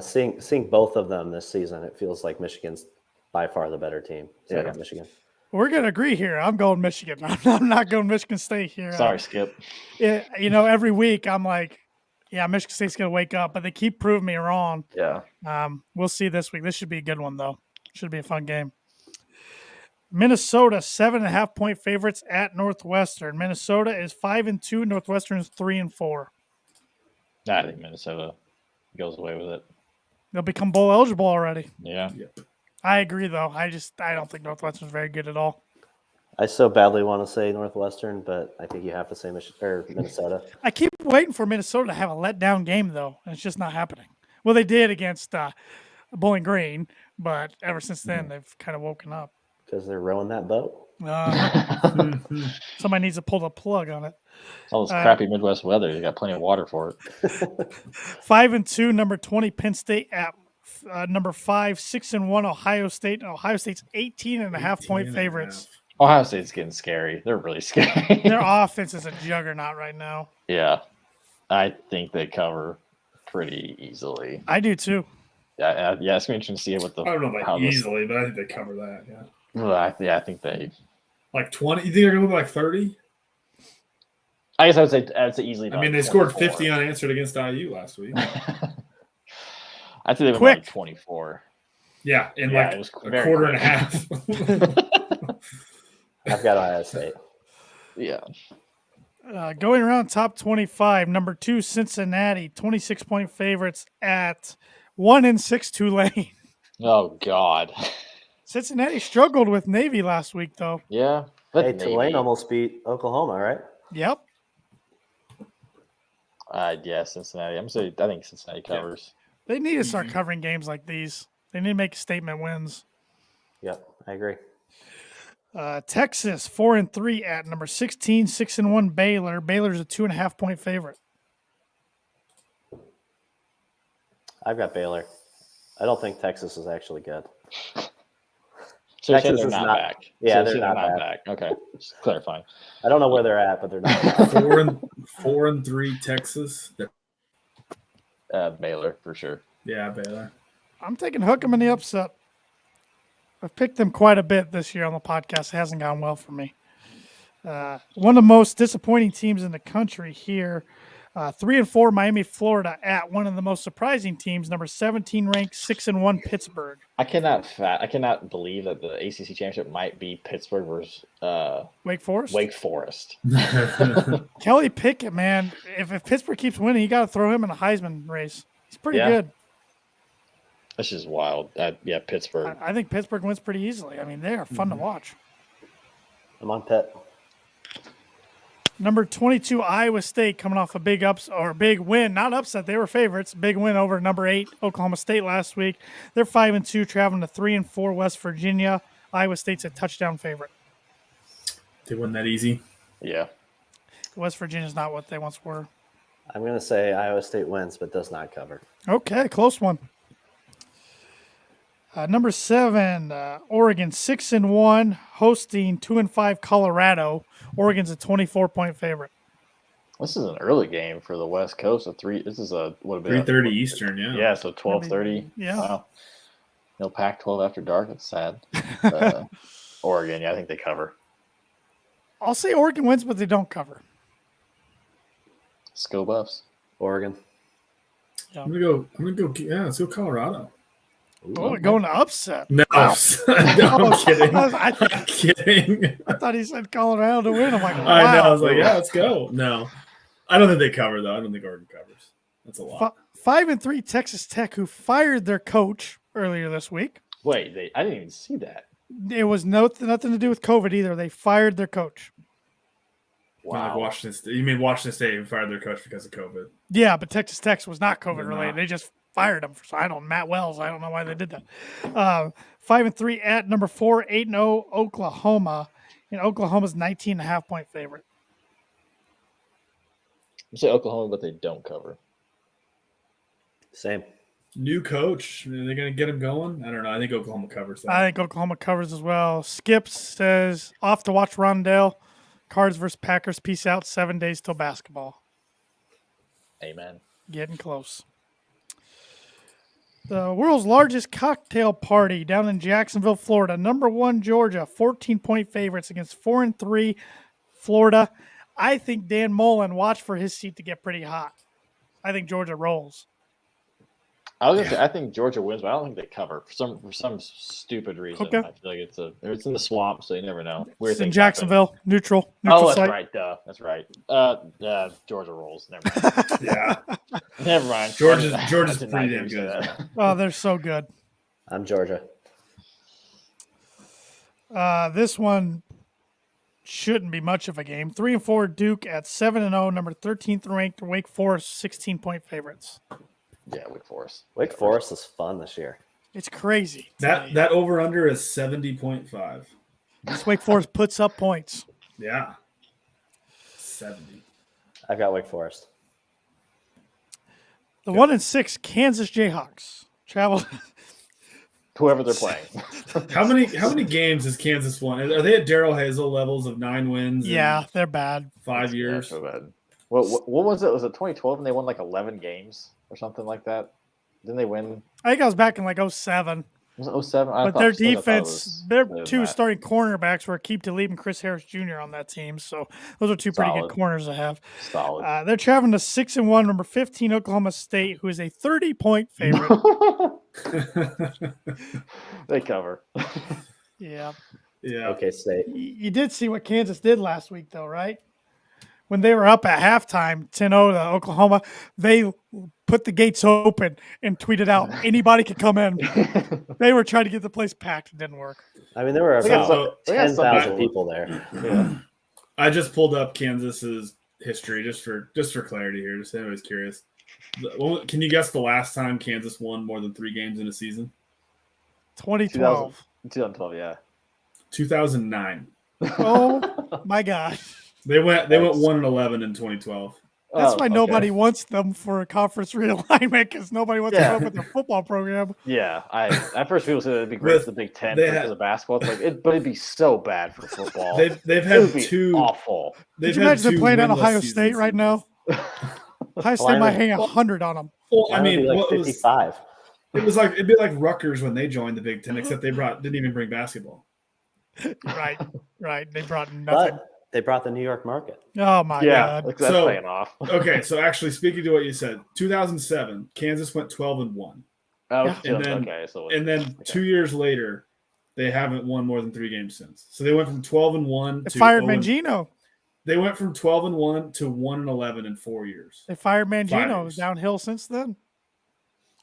S4: Seeing both of them this season, it feels like Michigan's by far the better team. So I got Michigan.
S1: We're going to agree here. I'm going Michigan. I'm not going Michigan State here.
S2: Sorry, Skip.
S1: Every week I'm like, yeah, Michigan State's going to wake up, but they keep proving me wrong.
S2: Yeah.
S1: We'll see this week. This should be a good one, though. Should be a fun game. Minnesota, 7.5 point favorites at Northwestern. Minnesota is 5-2. Northwestern is 3-4.
S2: I think Minnesota goes away with it.
S1: They'll become bowl eligible already.
S2: Yeah.
S3: Yep.
S1: I agree, though. I don't think Northwestern's very good at all.
S4: I so badly want to say Northwestern, but I think you have to say Minnesota.
S1: I keep waiting for Minnesota to have a letdown game, though, and it's just not happening. Well, they did against Bowling Green, but ever since then, they've kind of woken up.
S4: Because they're rowing that boat.
S1: Somebody needs to pull the plug on it.
S2: All this crappy Midwest weather. You got plenty of water for it.
S1: 5-2, number 20 Penn State at number 5, 6-1 Ohio State. Ohio State's 18.5 point favorites.
S2: Ohio State's getting scary. They're really scary.
S1: Their offense is a juggernaut right now.
S2: Yeah. I think they cover pretty easily.
S1: I do too.
S2: Yeah, it's going to be interesting to see what the.
S3: I don't know about easily, but I think they cover that. Yeah.
S2: Well, I think they.
S3: 20. You think they're going to win by 30?
S2: I guess I'd say easily.
S3: I mean, they scored 50 unanswered against IU last week.
S2: I think they win by 24.
S3: Yeah, in
S2: Yeah,
S3: like
S2: it was
S3: a
S2: very
S3: quarter and a
S2: quick.
S3: half.
S4: I've got Ohio State.
S2: Yeah.
S1: Going around top 25, number 2, Cincinnati, 26-point favorites at 1-6 Tulane.
S2: Oh God.
S1: Cincinnati struggled with Navy last week, though.
S2: Yeah. But
S4: Hey,
S2: maybe.
S4: Tulane almost beat Oklahoma, right?
S1: Yep.
S2: Yeah, Cincinnati. I think Cincinnati covers.
S1: They need to start covering games like these. They need to make statement wins.
S4: Yep, I agree.
S1: Texas 4-3 at number 16, 6-1 Baylor. Baylor's a 2.5-point favorite.
S4: I've got Baylor. I don't think Texas is actually good.
S2: So
S4: Texas
S2: they're
S4: is
S2: not
S4: not-
S2: back.
S4: yeah,
S2: So
S4: they're not
S2: back. Okay, just clarifying.
S4: I don't know where they're at, but they're not.
S3: 4-3 Texas.
S2: Baylor for sure.
S3: Yeah, Baylor.
S1: I'm taking Hookem in the upset. I've picked them quite a bit this year on the podcast. It hasn't gone well for me. One of the most disappointing teams in the country here. 3-4 Miami, Florida at one of the most surprising teams, number 17 ranked, 6-1 Pittsburgh.
S2: I cannot believe that the ACC championship might be Pittsburgh versus
S1: Wake Forest.
S2: Wake Forest.
S1: Kelly Pickett, man. If Pittsburgh keeps winning, you got to throw him in a Heisman race. He's pretty good.
S2: This is wild. Yeah, Pittsburgh.
S1: I think Pittsburgh wins pretty easily. I mean, they are fun to watch.
S4: I'm on Pitt.
S1: Number 22, Iowa State, coming off a big win. Not upset. They were favorites. Big win over number 8, Oklahoma State last week. They're 5-2, traveling to 3-4 West Virginia. Iowa State's a touchdown favorite.
S3: They win that easy.
S2: Yeah.
S1: West Virginia's not what they once were.
S4: I'm going to say Iowa State wins, but does not cover.
S1: Okay, close one. Number 7, Oregon, 6-1, hosting 2-5 Colorado. Oregon's a 24-point favorite.
S2: This is an early game for the West Coast. This is a what
S3: 3:30 Eastern. Yeah.
S2: Yeah, so 12:30.
S1: Yeah.
S2: Wow. No Pac-12 after dark. That's sad. Oregon, yeah, I think they cover.
S1: I'll say Oregon wins, but they don't cover.
S2: Let's go Buffs.
S4: Oregon.
S3: I'm gonna go. Yeah, let's go Colorado.
S1: Oh, we're going to upset.
S3: No,
S1: Wow.
S3: no, I'm kidding.
S1: I
S3: I'm kidding.
S1: thought he said Colorado to win. I'm like, wow.
S3: I know. I was like, yeah, let's go. No, I don't think they cover though. I don't think Oregon covers. That's a lot.
S1: 5-3 Texas Tech, who fired their coach earlier this week.
S2: Wait, I didn't even see that.
S1: It was nothing to do with COVID either. They fired their coach.
S3: Wow. Like Washington State. You mean Washington State fired their coach because of COVID?
S1: Yeah, but Texas Tech was not COVID
S3: They're
S1: related.
S3: not.
S1: They just fired him. Matt Wells. I don't know why they did that. 5-3 at number 4, 8-0 Oklahoma. And Oklahoma's 19.5-point favorite.
S2: You say Oklahoma, but they don't cover.
S4: Same.
S3: New coach. Are they going to get him going? I don't know. I think Oklahoma covers that.
S1: I think Oklahoma covers as well. Skips says, off to watch Rondell. Cards versus Packers. Peace out. 7 days till basketball.
S2: Amen.
S1: Getting close. The world's largest cocktail party down in Jacksonville, Florida. Number 1, Georgia, 14-point favorites against 4-3 Florida. I think Dan Mullen, watch for his seat to get pretty hot. I think Georgia rolls.
S2: I was gonna say I think Georgia wins, but I don't think they cover for some stupid reason.
S1: Okay.
S2: I feel like it's in the swamp, so you never know. Weird
S1: It's in
S2: things
S1: Jacksonville,
S2: happen.
S1: neutral
S2: Oh, that's
S1: site.
S2: right. Duh. That's right. Georgia rolls. Never mind.
S3: Yeah.
S2: Never mind.
S3: Georgia's
S2: I did not
S3: pretty
S2: hear
S3: damn
S2: you say
S3: good.
S2: that.
S1: Oh, they're so good.
S4: I'm Georgia.
S1: This one shouldn't be much of a game. 3-4 Duke at 7-0, number 13th ranked Wake Forest, 16-point favorites.
S2: Yeah, Wake Forest.
S4: Wake Forest is fun this year.
S1: It's crazy.
S3: That over under is 70.5.
S1: This Wake Forest puts up points.
S3: Yeah. 70.
S4: I've got Wake Forest.
S1: The 1-6 Kansas Jayhawks travel.
S2: Whoever they're playing.
S3: How many games has Kansas won? Are they at Darrell Hazel levels of 9 wins? in
S1: Yeah, they're bad.
S3: 5
S2: Yeah,
S3: years.
S2: so bad. What was it? Was it 2012 and they won like 11 games or something like that? Didn't they win?
S1: I think I was back in like 07.
S2: Was it 07?
S1: But their defense, their two starting cornerbacks were Keith Talib and Chris Harris Jr. on that team. So those are two pretty
S2: Solid.
S1: good corners to have.
S2: Solid.
S1: They're traveling to 6-1, number 15 Oklahoma State, who is a 30-point favorite.
S2: They cover.
S1: Yeah.
S3: Yeah.
S4: Okay, State.
S1: You did see what Kansas did last week, though, right? When they were up at halftime, 10-0 to Oklahoma, they put the gates open and tweeted out, anybody could come in. They were trying to get the place packed. It didn't work.
S4: I mean, there were
S2: They got
S4: about
S2: some- they got some
S4: 10,000
S2: people.
S4: people there.
S2: Yeah.
S3: I just pulled up Kansas's history just for clarity here. Just anybody's curious. Can you guess the last time Kansas won more than 3 games in a season?
S1: 2012.
S2: 2012, yeah.
S3: 2009.
S1: Oh, my gosh.
S3: They went
S2: That's-
S3: 1-11 in 2012.
S1: That's
S2: Oh,
S1: why
S2: okay.
S1: nobody wants them for a conference realignment because nobody wants to
S2: Yeah.
S1: go with their football program.
S2: Yeah, at first people said it'd be great for the Big Ten
S3: They
S2: because
S3: had-
S2: of basketball. It's like, but it'd be so bad for football.
S3: They've
S2: it
S3: had
S2: would be
S3: 2.
S2: awful.
S3: They've
S1: Could you
S3: had
S1: imagine them
S3: 2
S1: playing at
S3: winless
S1: Ohio
S3: seasons
S1: State right now? Ohio State might hang 100 on them.
S3: Well, I
S4: Mine would
S3: mean,
S4: be like
S3: what was,
S4: 55.
S3: it'd be like Rutgers when they joined the Big Ten, except they didn't even bring basketball.
S1: Right. They brought nothing.
S4: But they brought the New York market.
S1: Oh, my
S2: Yeah,
S1: God.
S2: that's
S3: So-
S2: paying off.
S3: Okay, so actually, speaking to what you said, 2007, Kansas went 12-1,
S2: Oh,
S1: Yeah.
S3: And then-
S2: okay, so
S3: and then 2 years later, they haven't won more than 3 games since. So they went from 12-1
S1: They
S3: to
S1: fired
S3: 0
S1: Mangino.
S3: They went from 12-1 to 1-11 in 4 years.
S1: They fired Mangino.
S3: years.
S1: Downhill since then,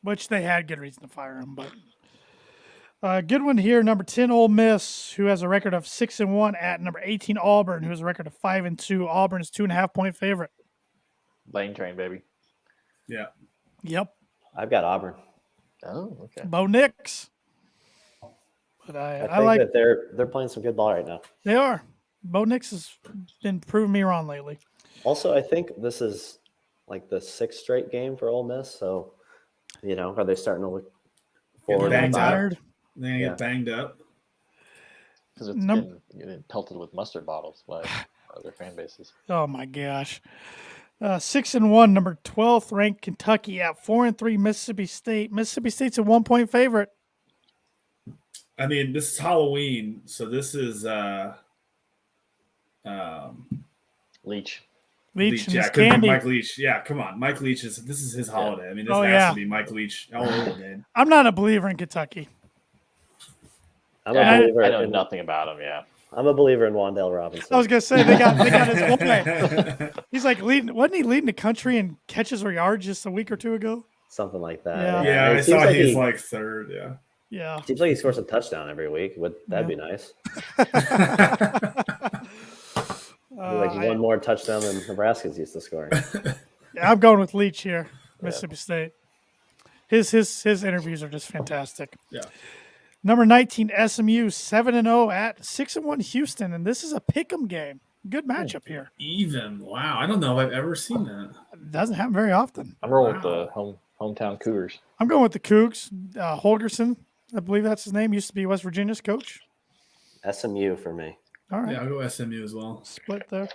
S1: which they had good reason to fire him. But good one here. Number 10, Ole Miss, who has a record of 6-1 at number 18, Auburn, who has a record of 5-2. Auburn is 2.5-point favorite.
S2: Lane train, baby.
S1: Yep.
S4: I've got Auburn.
S2: Oh, okay.
S1: Bo Nix. But
S4: I
S1: I
S4: think
S1: like
S4: that they're playing some good ball right now.
S1: they are. Bo Nix has been proving me wrong lately.
S4: Also, I think this is like the 6th straight game for Ole Miss. So, are they starting to look forward?
S3: banged
S4: to
S3: up.
S1: Tired.
S3: They're going to get banged up.
S2: Because it's getting pelted with mustard bottles by other fan bases.
S1: Oh my gosh. 6-1, number 12th ranked Kentucky at 4-3 Mississippi State. Mississippi State's a 1-point favorite.
S3: I mean, this is Halloween, so this is
S2: Leach.
S1: Leach and
S3: yeah,
S1: his
S3: could be
S1: candy.
S3: Mike Leach. Yeah, come on. Mike Leach this is his holiday. I mean, this
S1: Oh,
S3: has
S1: yeah.
S3: to be Mike Leach all over, man.
S1: I'm not a believer in Kentucky.
S4: I'm
S2: Yeah,
S4: a believer.
S2: I know
S4: in,
S2: nothing about him, yeah.
S4: I'm a believer in Wandale Robinson.
S1: I was gonna say they got his boy. He's like wasn't he leading the country in catches or yards just a week or two ago?
S4: Something like that.
S1: Yeah.
S3: Yeah,
S4: It
S3: I
S4: seems
S3: saw
S4: like
S3: he's
S4: he,
S3: like 3rd. Yeah.
S1: Yeah.
S4: seems like he scores a touchdown every week. That'd be nice. Like one more touchdown than Nebraska's used to scoring.
S1: Yeah, I'm going with Leach here, Mississippi State. His interviews are just fantastic.
S3: Yeah.
S1: Number 19, SMU, 7-0 at 6-1 Houston, and this is a pick'em game. Good matchup here.
S3: Even. Wow. I don't know if I've ever seen that.
S1: It doesn't happen very often.
S2: I'm rolling with the hometown Cougars.
S1: I'm going with the Cougs. Holgerson, I believe that's his name, used to be West Virginia's coach.
S4: SMU for me.
S1: All right.
S3: Yeah, I'll go SMU as well.
S1: Split there.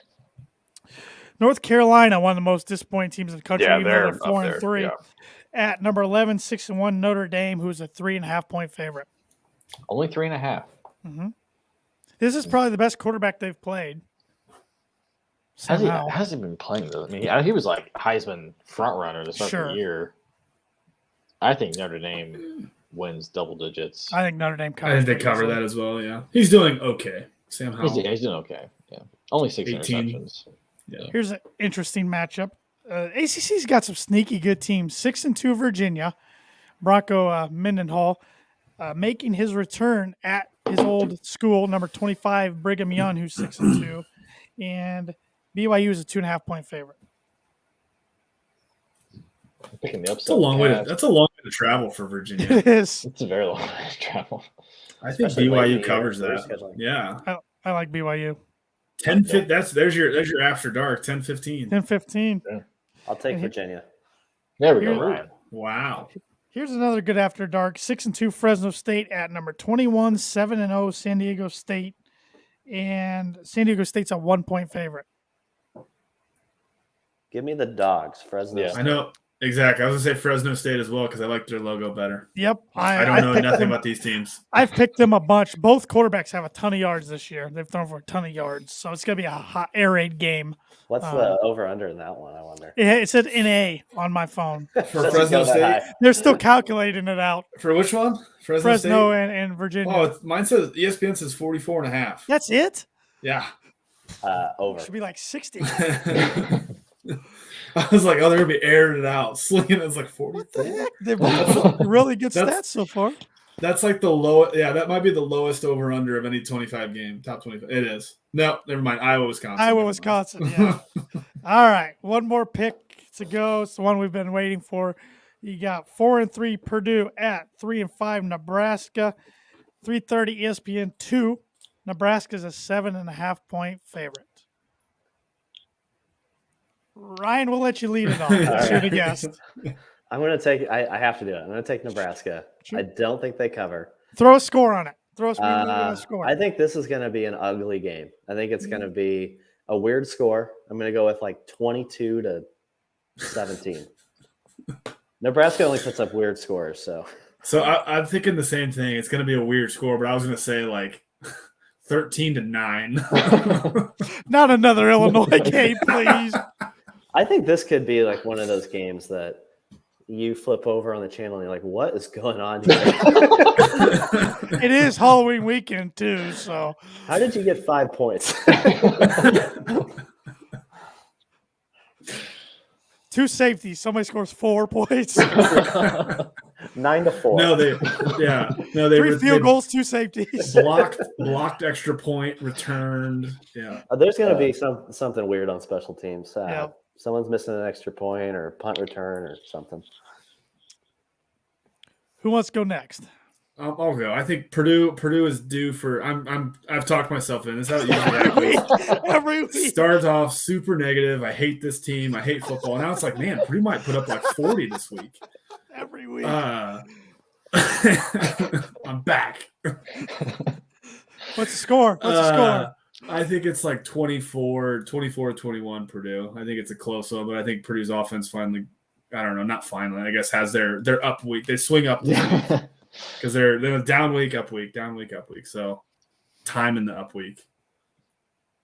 S1: North Carolina, one of the most disappointing teams in the country.
S2: Yeah,
S1: even though
S2: they're
S1: they're
S2: up
S1: 4-3.
S2: there, yeah.
S1: At number 11, 6-1 Notre Dame, who's a 3.5-point favorite.
S2: Only 3.5.
S1: This is probably the best quarterback they've played. Somehow.
S2: Has he been playing though? I mean, he was like Heisman front runner to start the year. I think Notre Dame wins double digits.
S1: I think Notre Dame
S3: I
S1: covers.
S3: think they cover that as well. Yeah. He's doing okay. Sam Howell.
S2: He's doing okay. Yeah, only 6
S3: 18.
S2: interceptions.
S3: Yeah.
S1: Here's an interesting matchup. ACC's got some sneaky good teams. 6-2 Virginia. Bronco Mendenhall making his return at his old school, number 25 Brigham Young, who's 6-2, and BYU is a 2.5-point favorite.
S2: I'm picking the upset.
S3: That's a long way to travel for Virginia.
S1: It is.
S2: It's a very long way to travel.
S3: I think
S4: Especially late in
S3: BYU
S4: the
S3: covers
S4: year,
S3: that.
S4: scheduling.
S3: Yeah.
S1: I like BYU.
S3: 10-15. There's your after dark. 10-15.
S1: 10-15.
S4: I'll take Virginia.
S2: There we go,
S1: Here-
S2: Ryan.
S3: Wow.
S1: Here's another good after dark. 6-2 Fresno State at number 21, 7-0 San Diego State. And San Diego State's a 1-point favorite.
S4: Give me the Dogs. Fresno.
S2: Yeah.
S4: State.
S3: I know. Exactly. I was going to say Fresno State as well because I like their logo better.
S1: Yep.
S3: I don't know nothing about these teams.
S1: I've picked them a bunch. Both quarterbacks have a ton of yards this year. They've thrown for a ton of yards. So it's going to be a hot air raid game.
S4: What's the over-under in that one, I wonder?
S1: It said NA on my phone.
S3: For Fresno State?
S1: They're still calculating it out.
S3: For which one?
S1: Fresno and Virginia.
S3: Oh, mine says ESPN says 44.5.
S1: That's it?
S3: Yeah.
S4: Over.
S1: It should be like 60.
S3: I was like, oh, they're going to be airing it out. Slinging it's like 44.
S1: What the heck? They've really good stats so far.
S3: That's like the lowest. Yeah, that might be the lowest over-under of any 25 game. Top 25. It is. No, never mind. Wisconsin.
S1: Yeah. All right. One more pick to go. It's the one we've been waiting for. You got 4-3 Purdue at 3-5 Nebraska. 3:30 ESPN 2. Nebraska's a 7.5-point favorite. Ryan, we'll let you lead it on. I should have guessed.
S4: I'm going to take. I have to do it. I'm going to take Nebraska.
S1: Sure.
S4: I don't think they cover.
S1: Throw a score on it. A score.
S4: I think this is going to be an ugly game. I think it's going to be a weird score. I'm going to go with like 22-17. Nebraska only puts up weird scores, so
S3: I'm thinking the same thing. It's going to be a weird score, but I was going to say like 13-9.
S1: Not another Illinois game, please.
S4: I think this could be like one of those games that you flip over on the channel and you're like, what is going on here?
S1: It is Halloween weekend too, so
S4: how did you get 5 points?
S1: 2 safeties. Somebody scores 4 points.
S4: 9-4.
S3: No, they
S1: 3 field goals, 2 safeties.
S3: blocked extra point, returned. Yeah.
S4: There's going to be something weird on special teams.
S1: Yeah.
S4: Someone's missing an extra point or punt return or something.
S1: Who wants to go next?
S3: I'll go. I think Purdue is due for. I've talked myself in. This is how it usually happens.
S1: Every week.
S3: Starts off super negative. I hate this team. I hate football. Now it's like, man, Purdue might put up like 40 this week.
S1: Every week.
S3: I'm back.
S1: What's the score?
S3: I think it's like 24-21 Purdue. I think it's a close one, but I think Purdue's offense finally, I don't know, not finally, I guess has their up week. They swing up because they're a down week, up week, down week, up week. So time in the up week.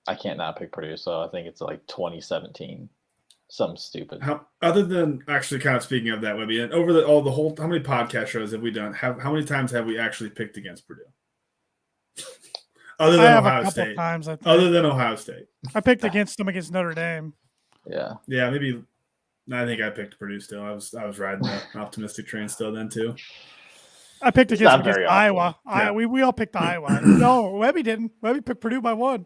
S2: I can't not pick Purdue, so I think it's like 2017. Something stupid.
S3: Other than actually kind of speaking of that, Webby, and over how many podcast shows have we done? How many times have we actually picked against Purdue? Other than Ohio State.
S1: Times, I think.
S3: Other than Ohio State.
S1: I picked against them against Notre Dame.
S2: Yeah.
S3: Yeah, maybe. I think I picked Purdue still. I was riding the optimistic train still then too.
S1: I picked against Iowa.
S3: Yeah.
S1: We all picked Iowa. No, Webby didn't. Webby picked Purdue by 1.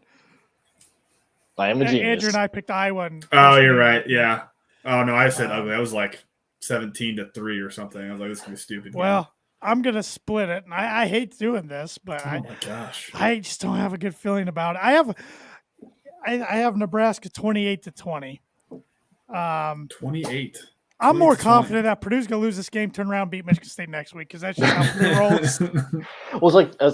S2: I am a genius.
S1: Andrew and I picked Iowa.
S3: Oh, you're right. Yeah. Oh no, I said ugly. I was like 17-3 or something. I was like, this is gonna be stupid.
S1: Well, I'm going to split it, and I hate doing this, but
S3: my gosh,
S1: I just don't have a good feeling about it. I have Nebraska 28-20.
S3: 28.
S1: I'm more confident that Purdue's going to lose this game, turn around, beat Michigan State next week because that's just how Purdue rolls.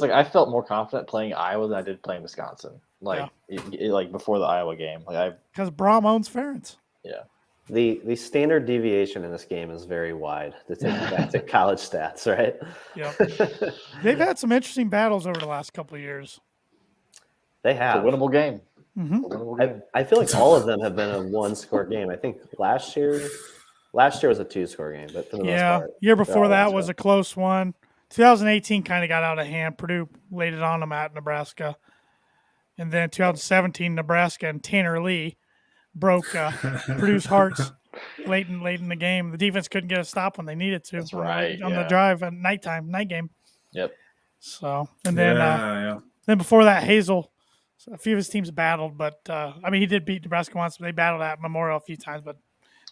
S2: I felt more confident playing Iowa than I did playing Wisconsin. Like before the Iowa game,
S1: because Braum owns Ferentz.
S2: Yeah.
S4: The standard deviation in this game is very wide to take back to college stats, right?
S1: Yeah. They've had some interesting battles over the last couple of years.
S4: They have.
S2: It's a winnable game.
S1: Mm-hmm.
S4: I feel like all of them have been a 1-score game. I think last year was a 2-score game, but for the most part.
S1: Year before that was a close one. 2018 kind of got out of hand. Purdue laid it on them at Nebraska. And then 2017, Nebraska and Tanner Lee broke Purdue's hearts late in the game. The defense couldn't get a stop when they needed to.
S2: That's right.
S1: On the drive at night game.
S2: Yep.
S1: So, and then then before that, Hazel, a few of his teams battled, but he did beat Nebraska once. But they battled at Memorial a few times, but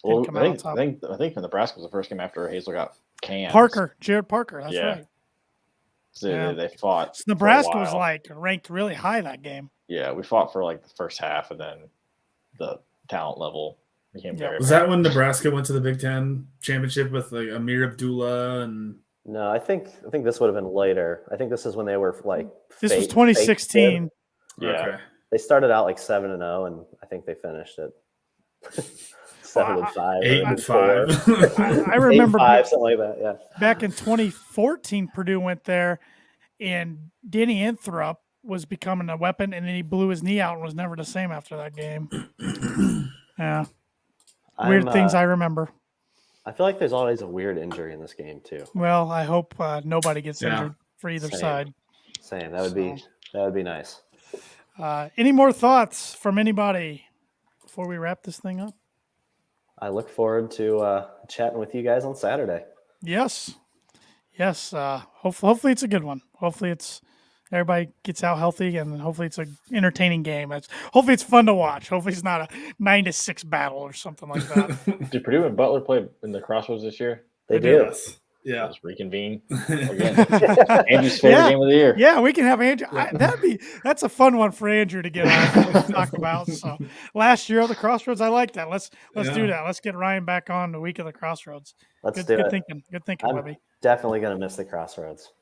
S1: didn't come out on top.
S2: I think Nebraska was the first game after Hazel got canned.
S1: Jared Parker. That's right.
S2: So they fought.
S1: So Nebraska was ranked really high that game.
S2: Yeah, we fought for the first half, and then the talent level became very.
S3: Was that when Nebraska went to the Big Ten championship with Amir Abdullah and?
S4: No, I think this would have been later. I think this is when they were
S1: This was 2016.
S3: Yeah, okay.
S4: They started out 7-0, and I think they finished it. 7-5,
S3: 8-5.
S1: I remember
S4: 8-5, something like that. Yeah.
S1: back in 2014, Purdue went there, and Danny Inthrop was becoming a weapon, and then he blew his knee out and was never the same after that game. Yeah. Weird things I remember.
S4: I feel like there's always a weird injury in this game too.
S1: Well, I hope nobody gets injured for either side.
S4: Same. That would be nice.
S1: Any more thoughts from anybody before we wrap this thing up?
S4: I look forward to chatting with you guys on Saturday.
S1: Yes. Hopefully it's a good one. Hopefully everybody gets out healthy, and hopefully it's an entertaining game. Hopefully it's fun to watch. Hopefully it's not a 9-6 battle or something like that.
S2: Did Purdue and Butler play in the Crossroads this year?
S4: They do.
S3: Yeah.
S2: Let's reconvene again. Andrew's favorite game of the year.
S1: Yeah, we can have Andrew. That's a fun one for Andrew to get on to talk about. So last year of the Crossroads, I like that. Let's do that. Let's get Ryan back on the week of the Crossroads.
S4: Let's do it.
S1: Good thinking,
S4: I'm
S1: Webby.
S4: definitely gonna miss the Crossroads.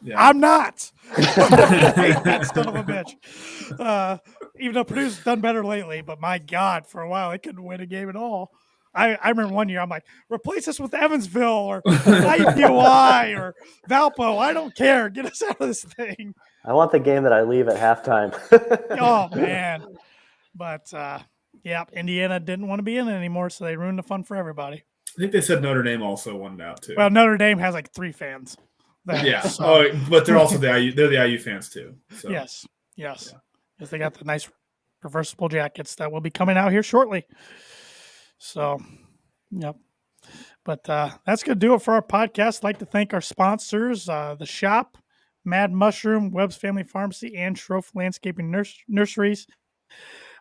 S1: Yeah. I'm not. I hate that son of a bitch. Even though Purdue's done better lately, but my God, for a while they couldn't win a game at all. I remember one year I'm like, replace us with Evansville or IUPUI or Valpo. I don't care. Get us out of this thing.
S4: I want the game that I leave at halftime.
S1: Oh man. But Indiana didn't want to be in it anymore, so they ruined the fun for everybody.
S3: I think they said Notre Dame also won out too.
S1: Well, Notre Dame has like 3 fans.
S3: Yeah. So. But they're also the IU fans too. So.
S1: Yes. Because they got the nice reversible jackets that will be coming out here shortly. So, yep. But that's going to do it for our podcast. I'd like to thank our sponsors, The Shop, Mad Mushroom, Webb's Family Pharmacy, and Schroff Landscaping Nurseries.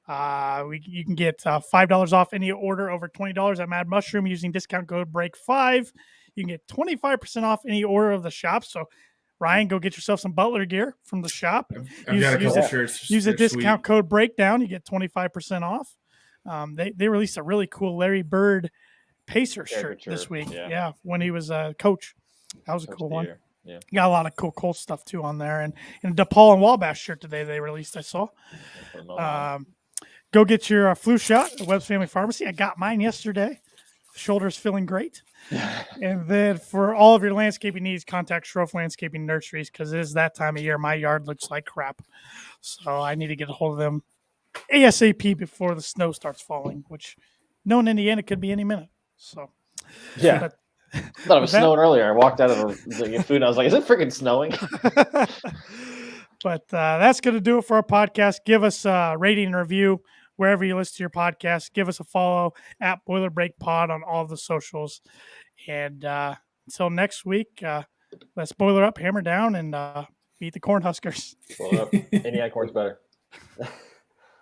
S1: You can get $5 off any order over $20 at Mad Mushroom using discount code BREAK5. You can get 25% off any order of The Shop. So, Ryan, go get yourself some Butler gear from The Shop.
S3: I've got a couple shirts.
S1: Use a discount code BREAKDOWN. You get 25% off. They released a really cool Larry Bird Pacer shirt this week. Yeah, when he was a coach. That was a cool one.
S2: Yeah.
S1: Got a lot of cool Colts stuff too on there. And a DePaul and Wabash shirt today they released, I saw. Go get your flu shot at Webb's Family Pharmacy. I got mine yesterday. Shoulder's feeling great. And then for all of your landscaping needs, contact Schroff Landscaping Nurseries because it is that time of year. My yard looks like crap. So I need to get a hold of them ASAP before the snow starts falling, which knowing Indiana could be any minute. So,
S2: yeah. I thought it was snowing earlier. I walked out of the food and I was like, is it freaking snowing?
S1: But that's going to do it for our podcast. Give us a rating and review wherever you listen to your podcast. Give us a follow at Boiler Break Pod on all the socials. And until next week, let's boiler up, hammer down, and beat the Cornhuskers.
S2: Boiler up. Any acorn's better.